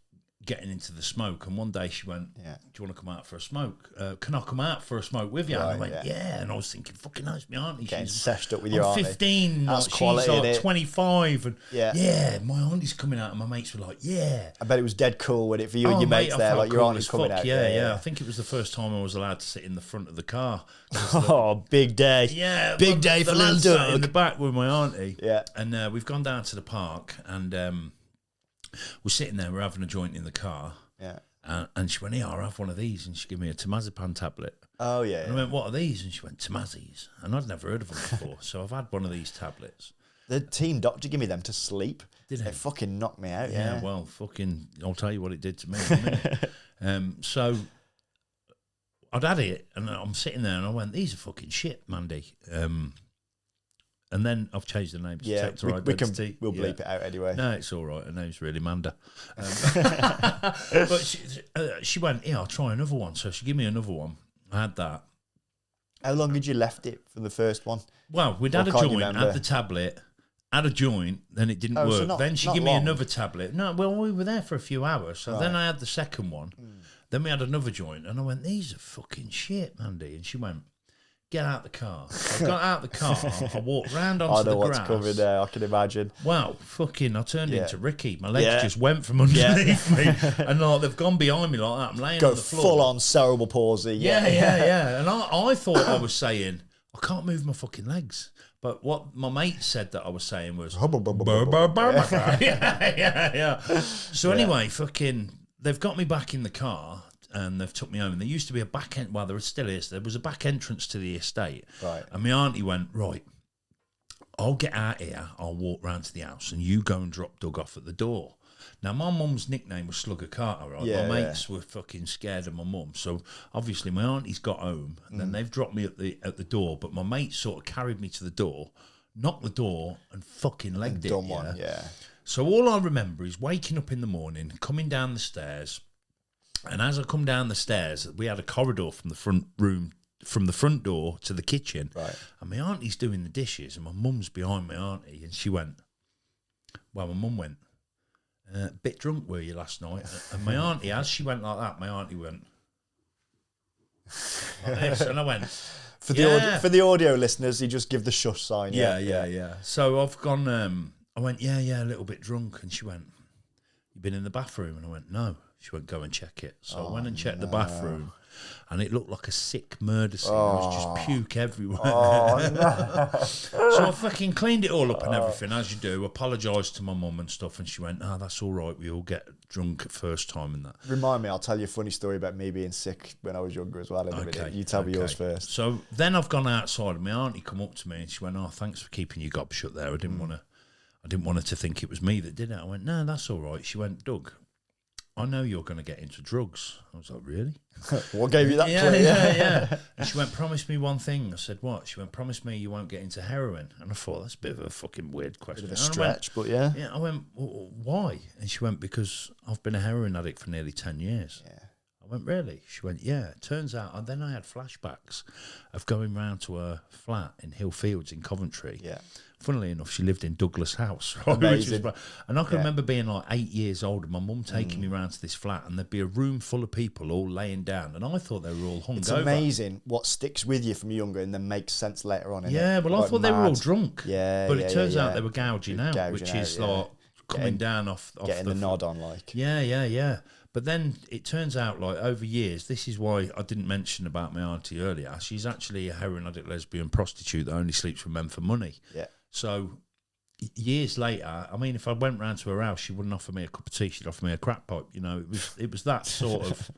Speaker 1: getting into the smoke, and one day she went, "Do you want to come out for a smoke? Can I come out for a smoke with you?"
Speaker 3: Right,
Speaker 1: and I went, "Yeah." And I was thinking, fucking hell, it's my auntie.
Speaker 3: Getting seshed up with your auntie.
Speaker 1: 15,
Speaker 3: that's
Speaker 1: like,
Speaker 3: quality,
Speaker 1: she's like 25, and my auntie's coming out, and my mates were like, "Yeah."
Speaker 3: I bet it was dead cool with it for you and your mates there, like your auntie's coming out.
Speaker 1: Yeah. I think it was the first time I was allowed to sit in the front of the car.
Speaker 3: Oh, big day.
Speaker 1: Yeah.
Speaker 3: Big day for little Doug.
Speaker 1: In the back with my auntie.
Speaker 3: Yeah.
Speaker 1: And we've gone down to the park, and we're sitting there, we're having a joint in the car.
Speaker 3: Yeah.
Speaker 1: And she went, "Yeah, I'll have one of these." And she gave me a temazepam tablet.
Speaker 3: Oh, yeah.
Speaker 1: And I went, "What are these?" And she went, "Temazes." And I'd never heard of them before. So I've had one of these tablets.
Speaker 3: The team doctor gave me them to sleep.
Speaker 1: Did it?
Speaker 3: It fucking knocked me out,
Speaker 1: Yeah, well, fucking, I'll tell you what it did to me in a minute. So I'd had it, and I'm sitting there, and I went, "These are fucking shit, Mandy." And then I've changed the name to protect her identity.
Speaker 3: We'll bleep it out anyway.
Speaker 1: No, it's all right. Her name's really Manda. But she went, "Yeah, I'll try another one." So she gave me another one. I had that.
Speaker 3: How long had you left it from the first one?
Speaker 1: Well, we'd had a joint, had the tablet, had a joint, then it didn't work.
Speaker 3: So
Speaker 1: then she gave me another tablet. No, well, we were there for a few hours. So then I had the second one. Then we had another joint, and I went, "These are fucking shit, Mandy." And she went, "Get out the car." So I got out the car, I walked round onto the grass.
Speaker 3: I know what's coming there, I can imagine.
Speaker 1: Wow, fucking, I turned into Ricky. My legs just went from underneath me. And like, they've gone behind me like that. I'm laying on the floor.
Speaker 3: Full on cerebral palsy.
Speaker 1: Yeah. And I thought I was saying, "I can't move my fucking legs." But what my mate said that I was saying was, yeah. So anyway, fucking, they've got me back in the car, and they've took me home. And there used to be a back end. Well, there still is. There was a back entrance to the estate.
Speaker 3: Right.
Speaker 1: And my auntie went, "Right, I'll get out here. I'll walk round to the house, and you go and drop Doug off at the door." Now, my mum's nickname was Slugger Carter, right?
Speaker 3: Yeah,
Speaker 1: my mates were fucking scared of my mum. So obviously my auntie's got home, and then they've dropped me at the door. But my mates sort of carried me to the door, knocked the door and fucking legged it.
Speaker 3: Done one, yeah.
Speaker 1: So all I remember is waking up in the morning, coming down the stairs, and as I come down the stairs, we had a corridor from the front room, from the front door to the kitchen,
Speaker 3: right.
Speaker 1: And my auntie's doing the dishes, and my mum's behind my auntie, and she went, well, my mum went, bit drunk were you last night? And my auntie, as she went like that, my auntie went like this, and I went,
Speaker 3: for the audio listeners, you just give the shush sign.
Speaker 1: Yeah. So I've gone, I went, yeah, a little bit drunk, and she went, you been in the bathroom? And I went, no. She went, go and check it. So I went and checked the bathroom, and it looked like a sick murder scene. There was just puke everywhere. So I fucking cleaned it all up and everything, as you do. Apologised to my mum and stuff, and she went, that's all right. We all get drunk at first time and that.
Speaker 3: Remind me, I'll tell you a funny story about me being sick when I was younger as well in a minute. You tell me yours first.
Speaker 1: So then I've gone outside, and my auntie come up to me, and she went, thanks for keeping your gob shut there. I didn't want her to think it was me that did it. I went, no, that's all right. She went, Doug, I know you're going to get into drugs. I was like, really?
Speaker 3: What gave you that
Speaker 1: clue? Yeah. And she went, promise me one thing. I said, what? She went, promise me you won't get into heroin. And I thought, that's a bit of a fucking weird question.
Speaker 3: Bit of a stretch, but yeah.
Speaker 1: Yeah, I went, well, why? And she went, because I've been a heroin addict for nearly 10 years.
Speaker 3: Yeah.
Speaker 1: I went, really? She went, yeah. Turns out, and then I had flashbacks of going round to her flat in Hill Fields in Coventry.
Speaker 3: Yeah.
Speaker 1: Funnily enough, she lived in Douglas House. Right?
Speaker 3: Amazing.
Speaker 1: And I can remember being like 8 years old and my mum taking me round to this flat, and there'd be a room full of people all laying down, and I thought they were all hungover.
Speaker 3: It's amazing what sticks with you from younger and then makes sense later on.
Speaker 1: Yeah, well, I thought they were all drunk.
Speaker 3: Yeah,
Speaker 1: but it turns out they were gouging out, which is like coming down off
Speaker 3: getting the nod on, like.
Speaker 1: Yeah. But then it turns out, like, over years, this is why I didn't mention about my auntie earlier. She's actually a heroin addict, lesbian prostitute that only sleeps with men for money.
Speaker 3: Yeah.
Speaker 1: So years later, I mean, if I went round to her house, she wouldn't offer me a cup of tea. She'd offer me a crack pipe. You know, it was that sort of,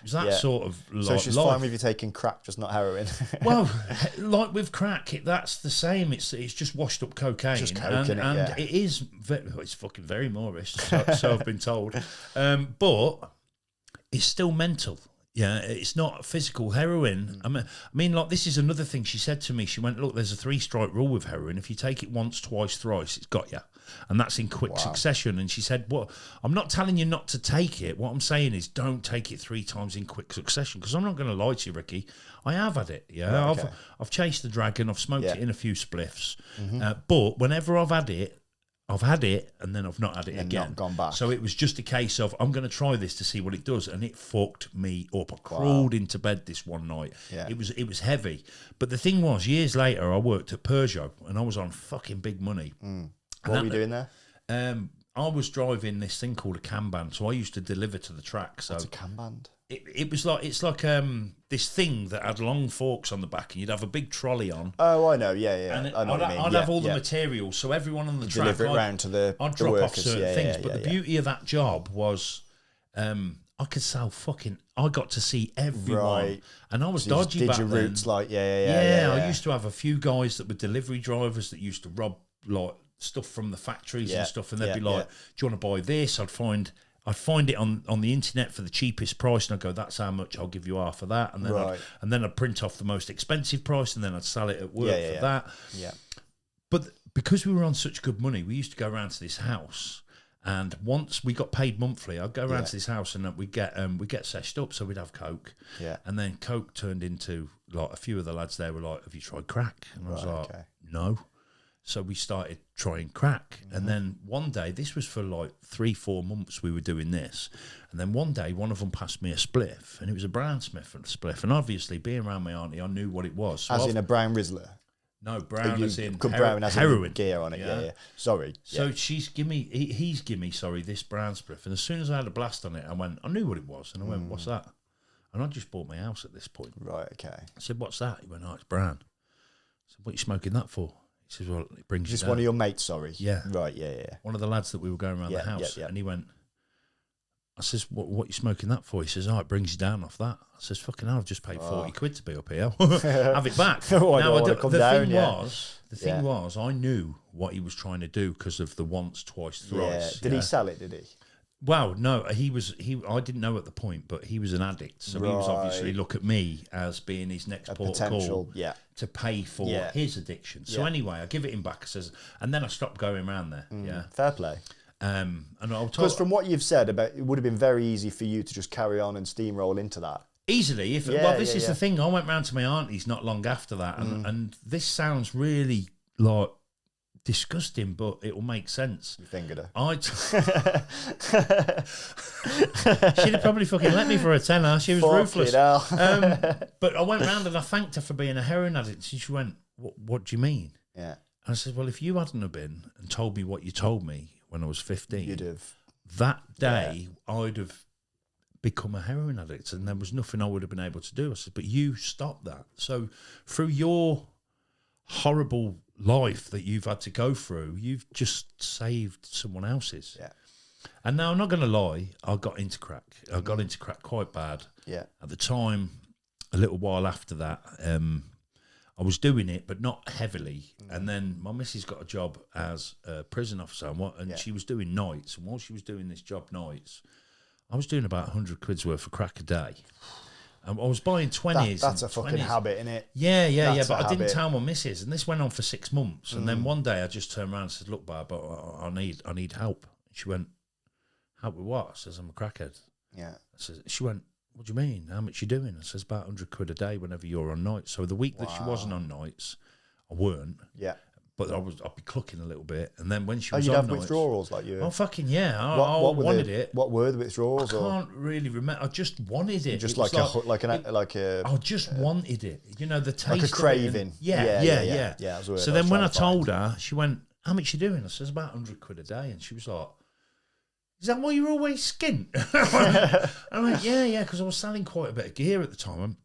Speaker 1: sort of.
Speaker 3: So she's fine with you taking crack, just not heroin.
Speaker 1: Well, like with crack, that's the same. It's just washed up cocaine,
Speaker 3: just coke,
Speaker 1: and it is. It's fucking very Moorish, so I've been told. But it's still mental. Yeah, it's not physical heroin. I mean, like, this is another thing she said to me. She went, look, there's a 3-strike rule with heroin. If you take it once, twice, thrice, it's got you. And that's in quick succession. And she said, well, I'm not telling you not to take it. What I'm saying is don't take it 3 times in quick succession. Because I'm not going to lie to you, Ricky. I have had it. Yeah,
Speaker 3: right, okay.
Speaker 1: I've chased the dragon. I've smoked it in a few spliffs. But whenever I've had it, and then I've not had it again.
Speaker 3: Not gone back.
Speaker 1: So it was just a case of, I'm going to try this to see what it does, and it fucked me up. I crawled into bed this one night.
Speaker 3: Yeah.
Speaker 1: It was heavy. But the thing was, years later, I worked at Peugeot, and I was on fucking big money.
Speaker 3: What were you doing there?
Speaker 1: I was driving this thing called a Kanban, so I used to deliver to the track. So
Speaker 3: what's a Kanban?
Speaker 1: It's like this thing that had long forks on the back, and you'd have a big trolley on.
Speaker 3: Oh, I know, yeah.
Speaker 1: And
Speaker 3: I know what you mean.
Speaker 1: I'd have all the materials, so everyone on the track,
Speaker 3: deliver it round to the
Speaker 1: I'd drop
Speaker 3: workers.
Speaker 1: off certain things. But the beauty of that job was, I could sell I got to see everyone,
Speaker 3: right.
Speaker 1: And I was
Speaker 3: so
Speaker 1: dodgy back then.
Speaker 3: Routes like
Speaker 1: I used to have a few guys that were delivery drivers that used to rob like stuff from the factories and stuff, and they'd be like, "Do you want to buy this?" I'd find it on the internet for the cheapest price, and I'd go, "That's how much. I'll give you half of that." And then I'd print off the most expensive price, and then I'd sell it at work for that. Yeah. But because we were on such good money, we used to go around to this house, and once we got paid monthly, I'd go around to this house, and we'd get seshed up. So we'd have coke, and then coke turned into, like, a few of the lads there were like, "Have you tried crack?" And I was like, "No." So we started trying crack. And then one day, this was for like 3-4 months we were doing this. And then one day, one of them passed me a spliff, and it was a Brown Smith spliff. And obviously, being around my auntie, I knew what it was. So
Speaker 3: in a brown Rizzler?
Speaker 1: No, brown as in
Speaker 3: heroin gear on it. Yeah. Sorry.
Speaker 1: So he's give me this Brown Spliff. And as soon as I had a blast on it, I knew what it was. And I went, "What's that?" And I just bought my house at this point.
Speaker 3: Right, okay.
Speaker 1: I said, "What's that?" He went, "Oh, it's brown." I said, "What are you smoking that for?" He says, "Well, it brings you down."
Speaker 3: One of your mates, sorry.
Speaker 1: Yeah.
Speaker 3: Right, yeah.
Speaker 1: One of the lads that we were going around the house. And he went, I says, what are you smoking that for? He says, "Oh, it brings you down off that." I says, "Fucking hell, I've just paid 40 quid to be up here. Have it back." The thing was, I knew what he was trying to do because of the once, twice, thrice.
Speaker 3: Did he sell it, did he?
Speaker 1: Well, no, I didn't know at the point, but he was an addict, so he was obviously look at me as being his next port of call to pay for his addiction. So anyway, I give it him back, and then I stopped going around there.
Speaker 3: Fair play.
Speaker 1: And
Speaker 3: because from what you've said about, it would have been very easy for you to just carry on and steamroll into that.
Speaker 1: Easily, this is the thing. I went round to my auntie's not long after that, and this sounds really like disgusting, but it will make sense.
Speaker 3: You fingered her.
Speaker 1: She'd have probably fucking let me for a tenner. She was ruthless. But I went round and I thanked her for being a heroin addict. She went, "What do you mean?"
Speaker 3: Yeah.
Speaker 1: And I said, "Well, if you hadn't have been and told me what you told me when I was 15,
Speaker 3: you'd have
Speaker 1: that day I'd have become a heroin addict, and there was nothing I would have been able to do." I said, "But you stopped that. So through your horrible life that you've had to go through, you've just saved someone else's."
Speaker 3: Yeah.
Speaker 1: And now I'm not going to lie, I got into crack. I got into crack quite bad.
Speaker 3: Yeah.
Speaker 1: At the time, a little while after that, I was doing it, but not heavily. And then my missus got a job as a prison officer, and she was doing nights. And while she was doing this job nights, I was doing about 100 quid's worth of crack a day. I was buying 20s.
Speaker 3: That's a fucking habit, isn't it?
Speaker 1: Yeah. But I didn't tell my missus, and this went on for 6 months. And then one day I just turned around and said, "Look, Barb, I need help." She went, "Help with what?" I says, "I'm a crackhead."
Speaker 3: Yeah.
Speaker 1: She went, "What do you mean? How much you doing?" I says, "About 100 quid a day whenever you're on nights." So the week that she wasn't on nights, I weren't.
Speaker 3: Yeah.
Speaker 1: But I'd be clucking a little bit, and then when she was
Speaker 3: you'd
Speaker 1: on
Speaker 3: have
Speaker 1: nights,
Speaker 3: withdrawals like you.
Speaker 1: Oh fucking yeah! I
Speaker 3: wanted
Speaker 1: it.
Speaker 3: What were the withdrawals?
Speaker 1: I can't really remember. I just wanted it.
Speaker 3: Just
Speaker 1: it
Speaker 3: like a.
Speaker 1: I just wanted it. You know, the taste.
Speaker 3: Like a craving.
Speaker 1: Yeah. So then when I told
Speaker 3: her,
Speaker 1: she went, "How much you doing?" I says, "About 100 quid a day," and she was like, "Is that why you're always skint?" I went, "Yeah, because I was selling quite a bit of gear at the time.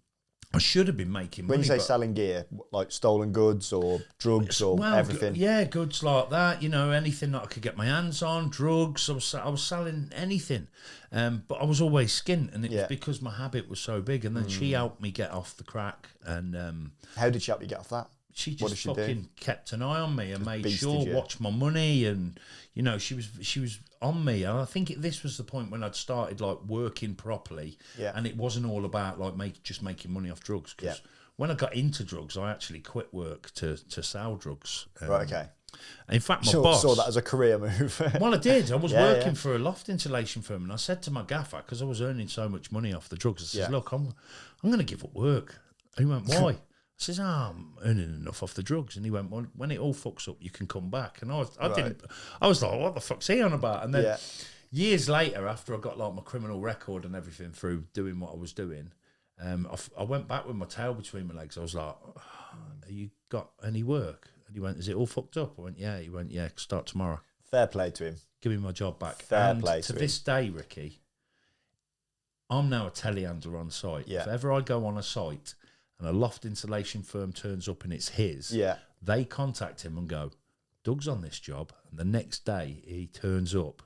Speaker 1: I should have been making money."
Speaker 3: When you say selling gear, like stolen goods or drugs or everything?
Speaker 1: Yeah, goods like that. You know, anything that I could get my hands on, drugs. I was selling anything, but I was always skint, and it was because my habit was so big. And then she helped me get off the crack. And
Speaker 3: how did she help you get off that?
Speaker 1: She just fucking kept an eye on me and made sure, watched my money, and you know, she was on me. And I think this was the point when I'd started like working properly, and it wasn't all about like just making money off drugs. Because when I got into drugs, I actually quit work to sell drugs.
Speaker 3: Right. Okay.
Speaker 1: In fact, my boss
Speaker 3: saw that as a career move.
Speaker 1: Well, I did. I was working for a loft insulation firm, and I said to my gaffer, because I was earning so much money off the drugs, I said, "Look, I'm going to give up work." And he went, "Why?" I says, "I'm earning enough off the drugs." And he went, "Well, when it all fucks up, you can come back." And I was like, "What the fuck's he on about?" And then years later, after I got like my criminal record and everything through doing what I was doing, I went back with my tail between my legs. I was like, "Have you got any work?" And he went, "Is it all fucked up?" I went, "Yeah." He went, "Yeah, start tomorrow."
Speaker 3: Fair play to him.
Speaker 1: Give me my job back.
Speaker 3: Fair play
Speaker 1: to this day, Ricky, I'm now a telehandler on site.
Speaker 3: Yeah.
Speaker 1: If ever I go on a site and a loft insulation firm turns up and it's his, they contact him and go, "Doug's on this job." And the next day he turns up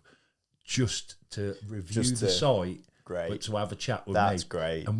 Speaker 1: just to review the site, but to have a chat with me.
Speaker 3: That's great.
Speaker 1: And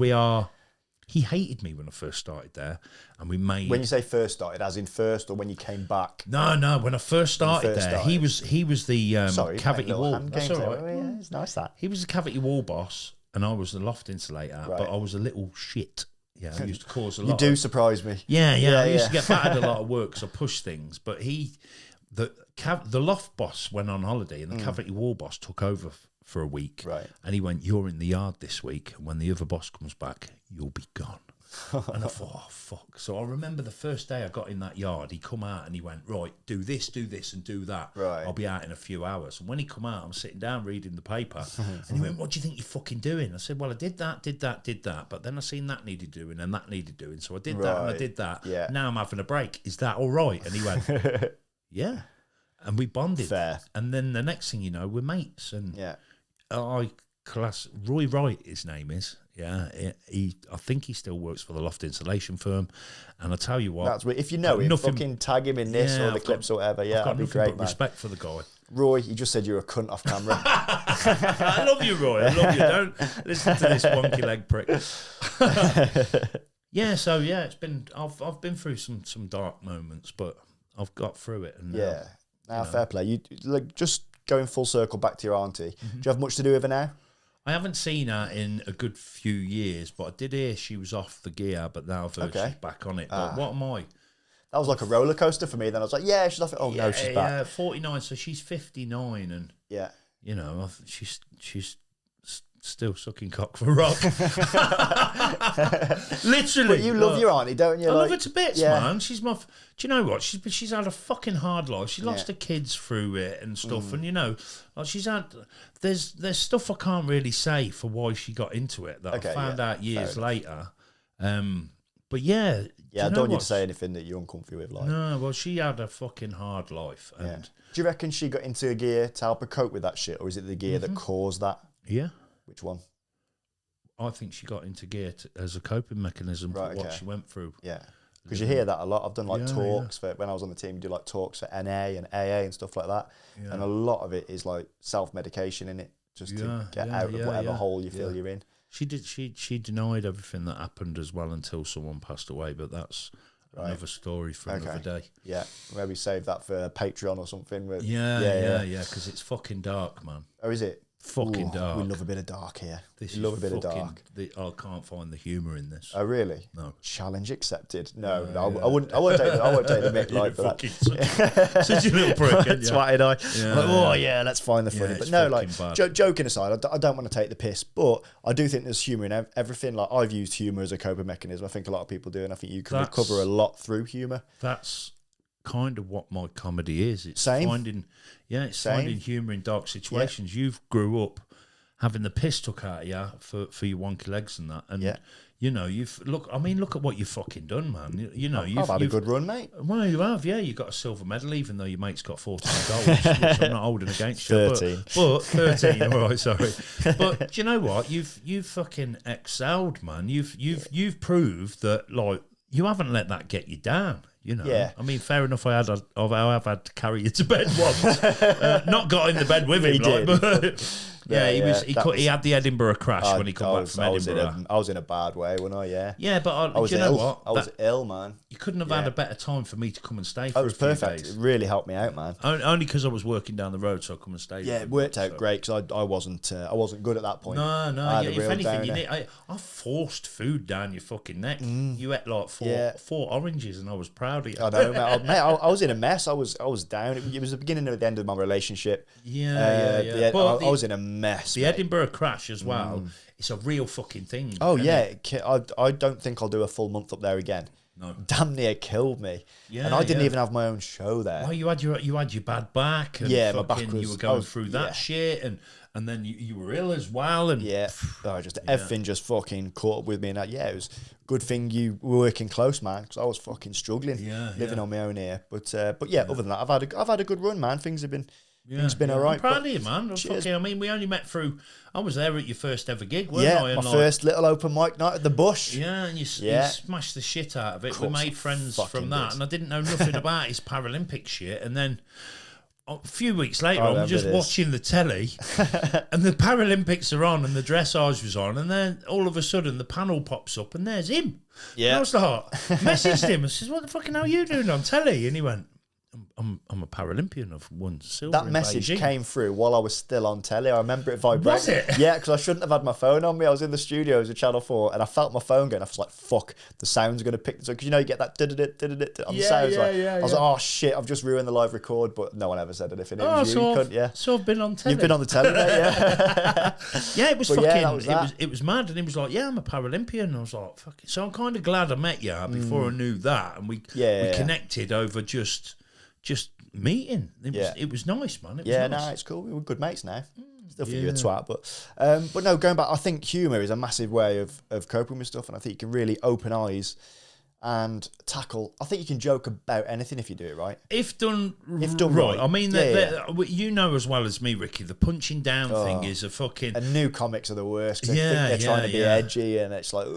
Speaker 1: he hated me when I first started there, and we made.
Speaker 3: When you say first started, as in first, or when you came back?
Speaker 1: No. When I first started there, he was the cavity wall.
Speaker 3: That's all right. Yeah, it's nice that.
Speaker 1: He was the cavity wall boss, and I was the loft insulator. Right. But I was a little shit. Yeah, I used to cause a lot.
Speaker 3: You do surprise me.
Speaker 1: Yeah. I used to get battered a lot of work because I pushed things. But the loft boss went on holiday, and the cavity wall boss took over for a week.
Speaker 3: Right.
Speaker 1: And he went, "You're in the yard this week, and when the other boss comes back, you'll be gone." And I thought, "Oh, fuck." So I remember the first day I got in that yard, he come out and he went, "Right, do this, and do that.
Speaker 3: Right.
Speaker 1: I'll be out in a few hours." And when he come out, I'm sitting down reading the paper, and he went, "What do you think you're fucking doing?" I said, "Well, I did that, but then I seen that needed doing and that needed doing. So I did that and I did that.
Speaker 3: Yeah.
Speaker 1: Now I'm having a break. Is that all right?" And he went, "Yeah." And we bonded.
Speaker 3: Fair.
Speaker 1: And then the next thing you know, we're mates. And Roy Wright, his name is. Yeah, I think he still works for the loft insulation firm. And I tell you what,
Speaker 3: that's weird. If you know him, fucking tag him in this or the clips or whatever. Yeah, that'd be great, man.
Speaker 1: Respect for the guy.
Speaker 3: Roy, you just said you're a cunt off camera.
Speaker 1: I love you, Roy. I love you. Don't listen to this wonky leg prick. It's been. I've been through some dark moments, but I've got through it. And
Speaker 3: fair play. You like just going full circle back to your auntie, do you have much to do with her now?
Speaker 1: I haven't seen her in a good few years, but I did hear she was off the gear, but now I've heard she's back on it. But what am I?
Speaker 3: That was like a roller coaster for me. Then I was like, yeah, she's off it. Oh, no, she's back.
Speaker 1: Yeah, 49, so she's 59, and you know, she's still sucking cock for Rob. Literally.
Speaker 3: But you love your auntie, don't you?
Speaker 1: I love her to bits, man. She's my... Do you know what? She's had a fucking hard life. She lost her kids through it and stuff. And, you know, like she's had... There's stuff I can't really say for why she got into it that I found out years later. But yeah...
Speaker 3: Yeah, I don't want you to say anything that you're uncomfortable with. Like.
Speaker 1: No, well, she had a fucking hard life. And
Speaker 3: do you reckon she got into gear to help her cope with that shit? Or is it the gear that caused that?
Speaker 1: Yeah.
Speaker 3: Which one?
Speaker 1: I think she got into gear as a coping mechanism for what she went through.
Speaker 3: Yeah. Because you hear that a lot. I've done like talks for when I was on the team, you do like talks for NA and AA and stuff like that. Yeah. And a lot of it is like self-medication in it, just to get out of whatever hole you feel you're in. She
Speaker 1: denied everything that happened as well until someone passed away, but that's another story for another day.
Speaker 3: Yeah. Maybe save that for Patreon or something.
Speaker 1: Yeah, because it's fucking dark, man.
Speaker 3: Oh, is it?
Speaker 1: Fucking dark.
Speaker 3: We love a bit of dark here.
Speaker 1: We love a bit of dark. I can't find the humour in this.
Speaker 3: Oh, really?
Speaker 1: No.
Speaker 3: Challenge accepted. No, I won't take the mick like for that.
Speaker 1: Such a little prick.
Speaker 3: Twatted eye. Yeah, let's find the funny. But no, like joking aside, I don't want to take the piss, but I do think there's humour in everything. Like I've used humour as a coping mechanism. I think a lot of people do, and I think you can recover a lot through humour. That's
Speaker 1: kind of what my comedy is. It's finding humour in dark situations. You've grew up having the piss took out of you for your wonky legs and that, and you know look at what you've fucking done, man. You know,
Speaker 3: I've had a good run, mate.
Speaker 1: Well, you have, you got a silver medal, even though your mate's got 14 goals, which I'm not holding against
Speaker 3: 13.
Speaker 1: you. But 13, all right, sorry. But do you know what? You've fucking excelled, man. You've proved that, like, you haven't let that get you down. You know, I mean, fair enough. I have had to carry you to bed once. Not got in the bed with him, but he had the Edinburgh crash when he come back from Edinburgh.
Speaker 3: I was in a bad way, wasn't I? Yeah,
Speaker 1: but
Speaker 3: I was
Speaker 1: you know what?
Speaker 3: I was ill, man.
Speaker 1: You couldn't have had a better time for me to come and stay for a few
Speaker 3: perfect.
Speaker 1: days.
Speaker 3: It really helped me out, man.
Speaker 1: Only because I was working down the road, so I come and stay.
Speaker 3: Yeah, it worked out great because I wasn't good at that point.
Speaker 1: No. If anything, I forced food down your fucking neck. You ate like four oranges, and I was proud of you.
Speaker 3: I know, mate. I was in a mess. I was down. It was the beginning and the end of my relationship.
Speaker 1: I
Speaker 3: was in a mess.
Speaker 1: The Edinburgh crash as well. It's a real fucking thing.
Speaker 3: Oh yeah, I don't think I'll do a full month up there again.
Speaker 1: No,
Speaker 3: damn near killed me. Yeah, and I didn't even have my own show there.
Speaker 1: Well, you had your bad back. And
Speaker 3: my back was.
Speaker 1: You were going through that shit, and then you were ill as well, and
Speaker 3: everything just fucking caught up with me. And it was a good thing you were working close, man, because I was fucking struggling, living on my own here. But other than that, I've had a good run, man. Things have been. It's been all right.
Speaker 1: I'm proud of you, man. I mean, we only met through... I was there at your first ever gig, weren't I?
Speaker 3: My first little open mic night at the Bush.
Speaker 1: Yeah, and you smashed the shit out of it. We made friends from that, and I didn't know nothing about his Paralympic shit. And then a few weeks later, I'm just watching the telly, and the Paralympics are on, and the dressage was on, and then all of a sudden the panel pops up, and there's him.
Speaker 3: Yeah.
Speaker 1: And I was like, messaged him, I says, what the fucking hell are you doing on telly? And he went... I'm a Paralympian. I've won silver.
Speaker 3: That message came through while I was still on telly. I remember it vibrating.
Speaker 1: Was it?
Speaker 3: Yeah, because I shouldn't have had my phone on me. I was in the studios at Channel 4 and I felt my phone going. I was like, fuck, the sound's going to pick this up. Because you get that on the sounds. I was like, oh shit, I've just ruined the live record. But no one ever said anything. It was you.
Speaker 1: So I've been on telly.
Speaker 3: You've been on the telly, mate, yeah.
Speaker 1: Yeah, it was fucking, it was mad. And he was like, yeah, I'm a Paralympian. And I was like, fuck it. So I'm kind of glad I met you before I knew that. And we connected over just meeting. It was nice, man.
Speaker 3: It's cool. We were good mates now. Still think you're a twat, but no, going back, I think humour is a massive way of coping with stuff, and I think you can really open eyes and tackle. I think you can joke about anything if you do it right.
Speaker 1: If done right. I mean, you know as well as me, Ricky, the punching down thing is a fucking...
Speaker 3: And new comics are the worst. They think they're trying to be edgy, and it's like,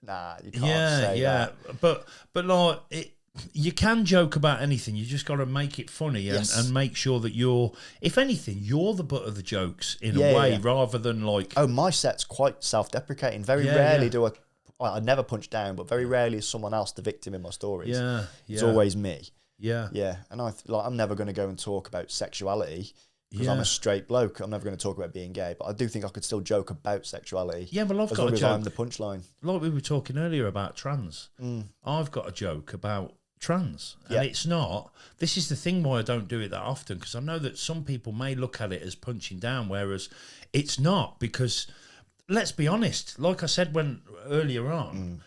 Speaker 3: nah, you can't say that.
Speaker 1: But like... You can joke about anything. You just got to make it funny and make sure that if anything, you're the butt of the jokes in a way, rather than like...
Speaker 3: Oh, my set's quite self-deprecating. Very rarely do I never punch down, but very rarely is someone else the victim in my stories. It's always me.
Speaker 1: Yeah.
Speaker 3: And I'm never going to go and talk about sexuality because I'm a straight bloke. I'm never going to talk about being gay, but I do think I could still joke about sexuality.
Speaker 1: Yeah, well, I've
Speaker 3: as
Speaker 1: got
Speaker 3: long
Speaker 1: a
Speaker 3: as
Speaker 1: joke.
Speaker 3: I'm the punchline.
Speaker 1: Like we were talking earlier about trans. I've got a joke about trans, and it's not. This is the thing why I don't do it that often, because I know that some people may look at it as punching down, whereas it's not. Because let's be honest, like I said earlier on,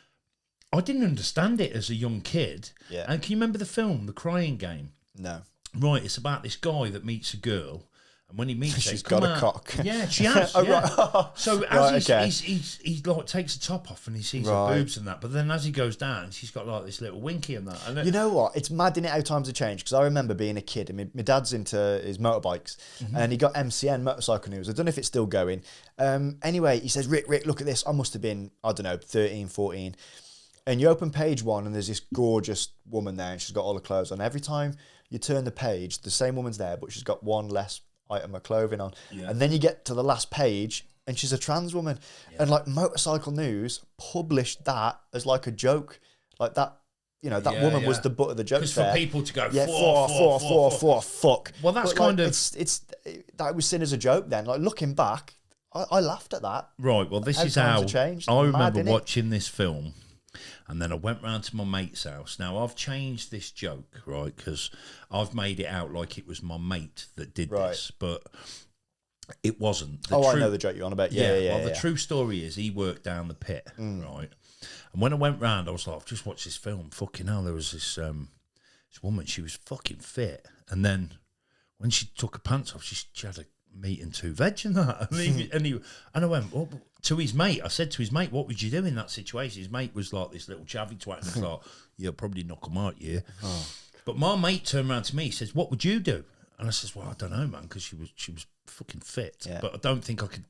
Speaker 1: I didn't understand it as a young kid.
Speaker 3: Yeah.
Speaker 1: And can you remember the film, The Crying Game?
Speaker 3: No.
Speaker 1: Right, it's about this guy that meets a girl, and when he meets her,
Speaker 3: She's got a cock.
Speaker 1: Yeah, she has.
Speaker 3: Oh,
Speaker 1: yeah.
Speaker 3: right.
Speaker 1: So as he like takes the top off and he sees her boobs and that, but then as he goes down, she's got like this little winky and that. And
Speaker 3: you know what? It's mad, isn't it, how times have changed? Because I remember being a kid, and my dad's into his motorbikes, and he got MCN, Motorcycle News. I don't know if it's still going. Anyway, he says, Rick, look at this. I must have been, I don't know, 13, 14. And you open page 1, and there's this gorgeous woman there, and she's got all the clothes on. Every time you turn the page, the same woman's there, but she's got one less item of clothing on. Yeah. And then you get to the last page, and she's a trans woman. Yeah. And like Motorcycle News published that as like a joke. Like that, you know, that woman was the butt of the joke.
Speaker 1: Because for people to go,
Speaker 3: fuck.
Speaker 1: Well, that's kind of...
Speaker 3: that was seen as a joke then. Like, looking back, I laughed at that.
Speaker 1: Right, well, this is how... I remember watching this film, and then I went round to my mate's house. Now, I've changed this joke, right, because I've made it out like it was my mate that did this, but it wasn't.
Speaker 3: I know the joke you're on about. Yeah.
Speaker 1: The true story is he worked down the pit, right? And when I went round, I was like, I've just watched this film. Fucking hell, there was this woman, she was fucking fit. And then when she took her pants off, she had a meat and 2 veg and that. And I went, well, to his mate, I said to his mate, what would you do in that situation? His mate was like this little chavvy twat, and I thought, you'll probably knock him out, yeah. But my mate turned around to me, he says, what would you do? And I says, well, I don't know, man, because she was fucking fit. Yeah. But I don't think I could,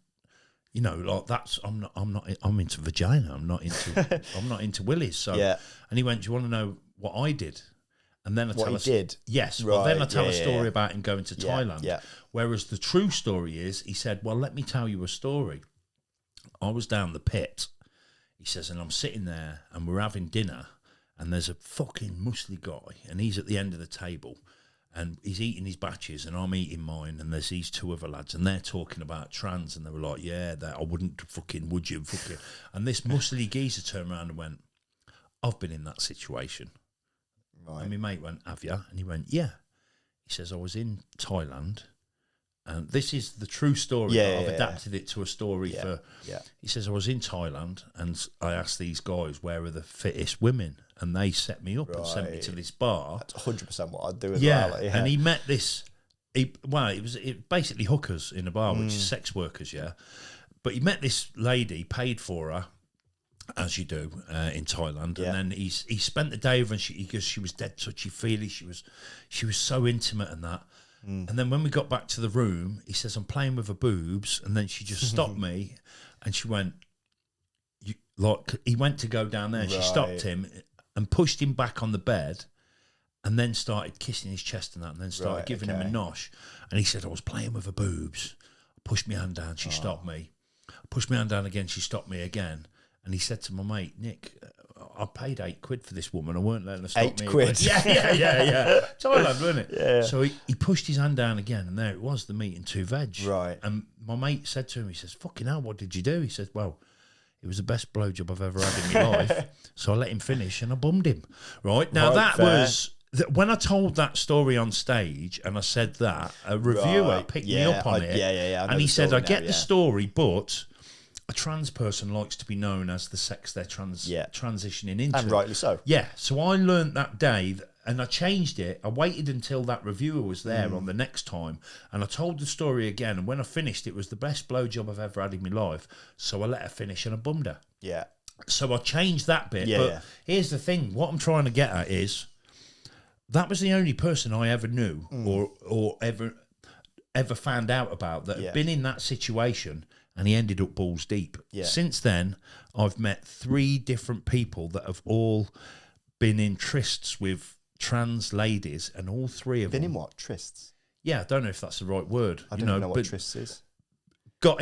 Speaker 1: you know, like that's, I'm into vagina. I'm not into willies. So, and he went, do you want to know what I did? And then I tell
Speaker 3: did.
Speaker 1: Yes. Right. Well, then I tell a story about him going to Thailand. Yeah. Whereas the true story is, he said, well, let me tell you a story. I was down the pit, he says, and I'm sitting there and we're having dinner, and there's a fucking muscly guy, and he's at the end of the table, and he's eating his batches, and I'm eating mine, and there's these 2 other lads, and they're talking about trans, and they were like, yeah, that I wouldn't fucking, would you fucking? And this muscly geezer turned around and went, I've been in that situation. Right. And my mate went, have you? And he went, yeah. He says, I was in Thailand, and this is the true story. I've adapted it to a story for... Yeah. He says, I was in Thailand, and I asked these guys, where are the fittest women? And they set me up and sent me to this bar.
Speaker 3: That's 100% what I'd do as well. Yeah,
Speaker 1: and he met this... it was basically hookers in a bar, which is sex workers, But he met this lady, paid for her, as you do in Thailand, and then he spent the day with her, and she was dead touchy-feely. She was so intimate and that. And then when we got back to the room, he says, I'm playing with her boobs, and then she just stopped me, and she went, he went to go down there, and she stopped him and pushed him back on the bed, and then started kissing his chest and that, and then started giving him a nosh. And he said, I was playing with her boobs. I pushed my hand down, she stopped me. I pushed my hand down again, she stopped me again. And he said to my mate, Nick, I paid £8 for this woman. I weren't letting her stop me.
Speaker 3: £8?
Speaker 1: Yeah. Thailand, wasn't it? Yeah. So he pushed his hand down again, and there it was, the meat and 2 veg.
Speaker 3: Right.
Speaker 1: And my mate said to him, he says, fucking hell, what did you do? He says, well, it was the best blowjob I've ever had in my life. So I let him finish, and I bummed him. Right. Now, when I told that story on stage, and I said that, a reviewer picked me up on it. And he said, I get the story, but... a trans person likes to be known as the sex they're transitioning into.
Speaker 3: And rightly so.
Speaker 1: Yeah. So I learned that day, and I changed it. I waited until that reviewer was there on the next time, and I told the story again. And when I finished, it was the best blowjob I've ever had in my life. So I let her finish, and I bummed her. Yeah. So I changed that bit. But here's the thing. What I'm trying to get at is, that was the only person I ever knew or ever found out about that had been in that situation, and he ended up balls deep. Yeah. Since then, I've met 3 different people that have all been in trysts with trans ladies, and all 3 of them...
Speaker 3: Been in what? Trysts?
Speaker 1: Yeah, I don't know if that's the right word.
Speaker 3: I don't know what trysts is.
Speaker 1: got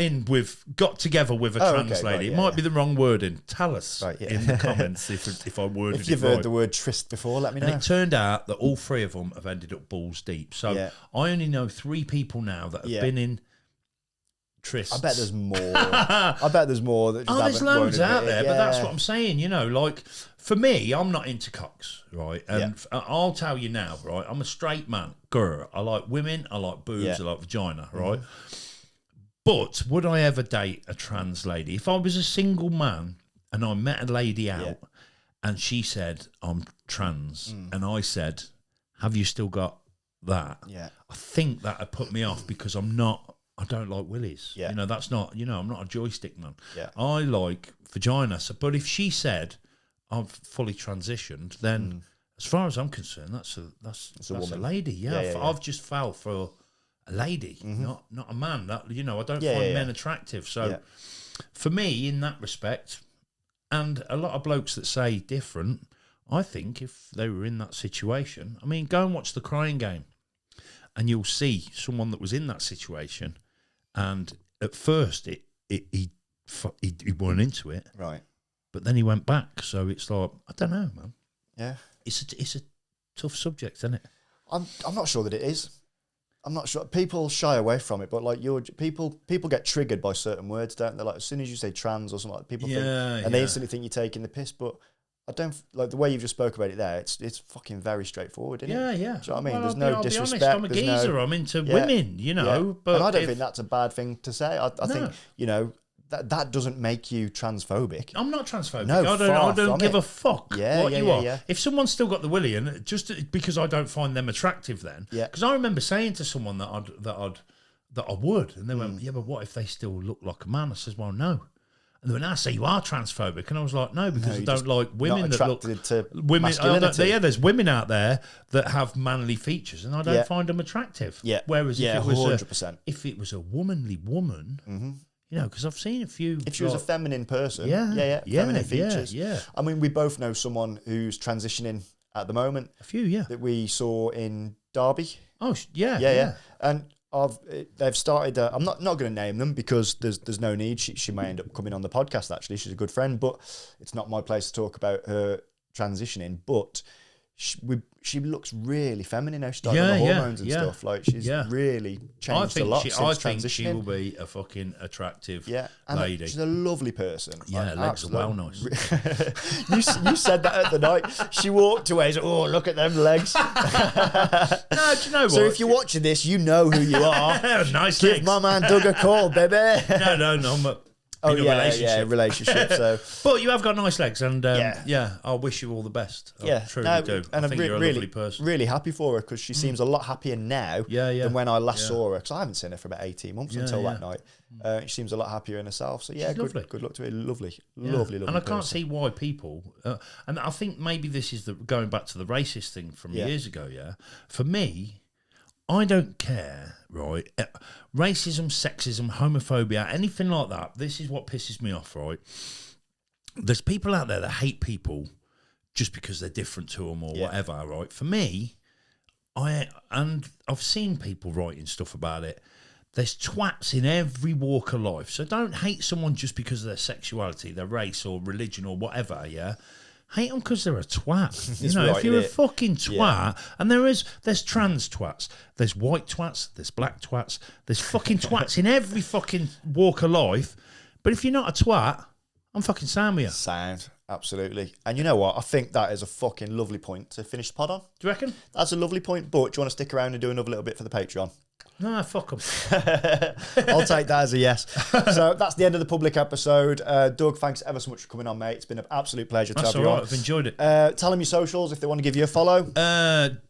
Speaker 1: together with a trans lady. It might be the wrong wording. Tell us in the comments if I worded it
Speaker 3: If you've heard the word tryst before, let me know.
Speaker 1: And it turned out that all 3 of them have ended up balls deep. So I only know 3 people now that have been in trysts.
Speaker 3: I bet there's more. I bet there's more. That just
Speaker 1: there's loads out there, but that's what I'm saying. You know, like for me, I'm not into cocks, right? And I'll tell you now, right? I'm a straight man. Grr. I like women. I like boobs. I like vagina, right? But would I ever date a trans lady? If I was a single man and I met a lady out and she said, I'm trans, and I said, have you still got that? Yeah. I think that would put me off because I don't like willies. Yeah. You know, that's not, I'm not a joystick man. Yeah. I like vagina. So, but if she said, I've fully transitioned, then as far as I'm concerned, that's a lady. Yeah. I've just fell for a lady, not a man. That I don't find men attractive. So for me, in that respect, and a lot of blokes that say different, I think if they were in that situation, I mean, go and watch The Crying Game, and you'll see someone that was in that situation, and at first he weren't into it, right? But then he went back. So it's like, I don't know, man. Yeah, it's a tough subject, isn't it?
Speaker 3: I'm not sure that it is. I'm not sure. People shy away from it, but like people get triggered by certain words, don't they? Like as soon as you say trans or something, like people think, and they instantly think you're taking the piss. But I don't like the way you've just spoke about it there. It's fucking very straightforward, isn't it?
Speaker 1: Yeah.
Speaker 3: Do you know what I mean? There's
Speaker 1: no
Speaker 3: disrespect.
Speaker 1: Honest, I'm a geezer. I'm into women, But
Speaker 3: and I don't think that's a bad thing to say. I think that doesn't make you transphobic.
Speaker 1: I'm not transphobic.
Speaker 3: No,
Speaker 1: I don't give a fuck what you are.
Speaker 3: Yeah.
Speaker 1: If someone's still got the willy, and just because I don't find them attractive, then because I remember saying to someone that I would, and they went, "Yeah, but what if they still look like a man?" I says, "Well, no." And they went, "I say you are transphobic," and I was like, "No, because I don't like women that look
Speaker 3: to
Speaker 1: women. There's women out there that have manly features, and I don't find them attractive. Yeah. Whereas if it was 100%. If it was a womanly woman. Because I've seen a few.
Speaker 3: If she was a feminine person, feminine features. Yeah. I mean, we both know someone who's transitioning at the moment.
Speaker 1: A few,
Speaker 3: that we saw in Derby.
Speaker 1: Oh, yeah.
Speaker 3: And they've started. I'm not going to name them because there's no need. She may end up coming on the podcast. Actually, she's a good friend, but it's not my place to talk about her transitioning. But she looks really feminine now. She's starting on the hormones and stuff. Like she's really changed a lot since transitioning. I think she
Speaker 1: will be a fucking attractive lady.
Speaker 3: She's a lovely person.
Speaker 1: Yeah, her legs are well nice.
Speaker 3: you said that at the night. She walked away. Said, "Oh, look at them legs."
Speaker 1: No, do you know what?
Speaker 3: So if you're watching this, you know who you are.
Speaker 1: Nice
Speaker 3: Give
Speaker 1: legs.
Speaker 3: my man Doug a call, baby.
Speaker 1: No.
Speaker 3: Relationship. So,
Speaker 1: but you have got nice legs, and I wish you all the best. I truly do. And I think you're a lovely person.
Speaker 3: Really happy for her because she seems a lot happier now than when I last saw her. Because I haven't seen her for about 18 months until that night. She seems a lot happier in herself. So good luck to her. Lovely.
Speaker 1: And I can't see why people. And I think maybe this is going back to the racist thing from years ago. Yeah, for me. I don't care, right? Racism, sexism, homophobia, anything like that. This is what pisses me off, right? There's people out there that hate people just because they're different to them or whatever, right? For me, I've seen people writing stuff about it. There's twats in every walk of life. So don't hate someone just because of their sexuality, their race or religion or whatever, yeah? Hate them because they're a twat. If you're a fucking twat, and there's trans twats, there's white twats, there's black twats, there's fucking twats in every fucking walk of life. But if you're not a twat, I'm fucking sound with you.
Speaker 3: Sound, absolutely. And you know what? I think that is a fucking lovely point to finish the pod on.
Speaker 1: Do you reckon?
Speaker 3: That's a lovely point, but do you want to stick around and do another little bit for the Patreon?
Speaker 1: No, fuck them.
Speaker 3: I'll take that as a yes. So that's the end of the public episode. Doug, thanks ever so much for coming on, mate. It's been an absolute pleasure to have you on.
Speaker 1: I've enjoyed it.
Speaker 3: Tell them your socials if they want to give you a follow.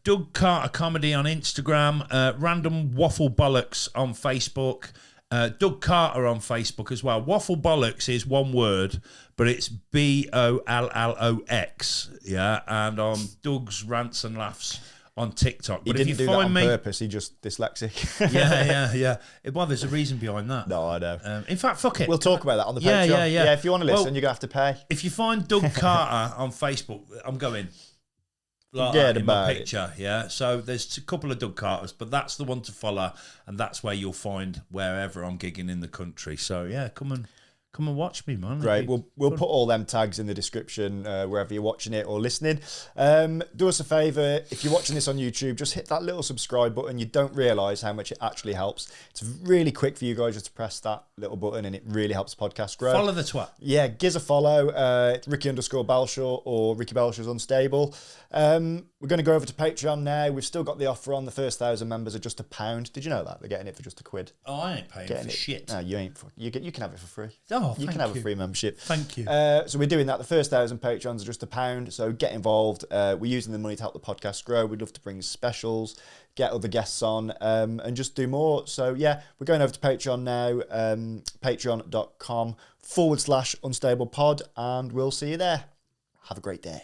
Speaker 1: Doug Carter Comedy on Instagram. RandomWaffleBollox on Facebook. Doug Carter on Facebook as well. WaffleBollox is one word, but it's BOLLOX. Yeah, and on Doug's Rants and Laughs on TikTok.
Speaker 3: But he didn't do that on purpose. He just dyslexic.
Speaker 1: Yeah. Well, there's a reason behind that.
Speaker 3: No, I know.
Speaker 1: In fact, fuck it.
Speaker 3: We'll talk about that on the Patreon. Yeah, if you want to listen, you're going to have to pay.
Speaker 1: If you find Doug Carter on Facebook, I'm going. like
Speaker 3: Forget
Speaker 1: that in my
Speaker 3: about it.
Speaker 1: picture, yeah. So there's a couple of Doug Carters, but that's the one to follow, and that's where you'll find wherever I'm gigging in the country. So yeah, come and watch me, man.
Speaker 3: Great. We'll put all them tags in the description wherever you're watching it or listening. Do us a favour, if you're watching this on YouTube, just hit that little subscribe button. You don't realise how much it actually helps. It's really quick for you guys just to press that little button, and it really helps the podcast grow.
Speaker 1: Follow the twat.
Speaker 3: Yeah, give us a follow. It's Ricky_Belshaw or Ricky Belshaw's Unstable. We're going to go over to Patreon now. We've still got the offer on. The first 1,000 members are just £1. Did you know that? They're getting it for just £1.
Speaker 1: Oh, I ain't paying for shit.
Speaker 3: No, you ain't. You can have it for free.
Speaker 1: Oh,
Speaker 3: you can have a free membership.
Speaker 1: Thank you.
Speaker 3: So we're doing that. The first 1,000 Patrons are just £1. So get involved. We're using the money to help the podcast grow. We'd love to bring specials, get other guests on, and just do more. So yeah, we're going over to Patreon now. Patreon.com/unstablepod, and we'll see you there. Have a great day.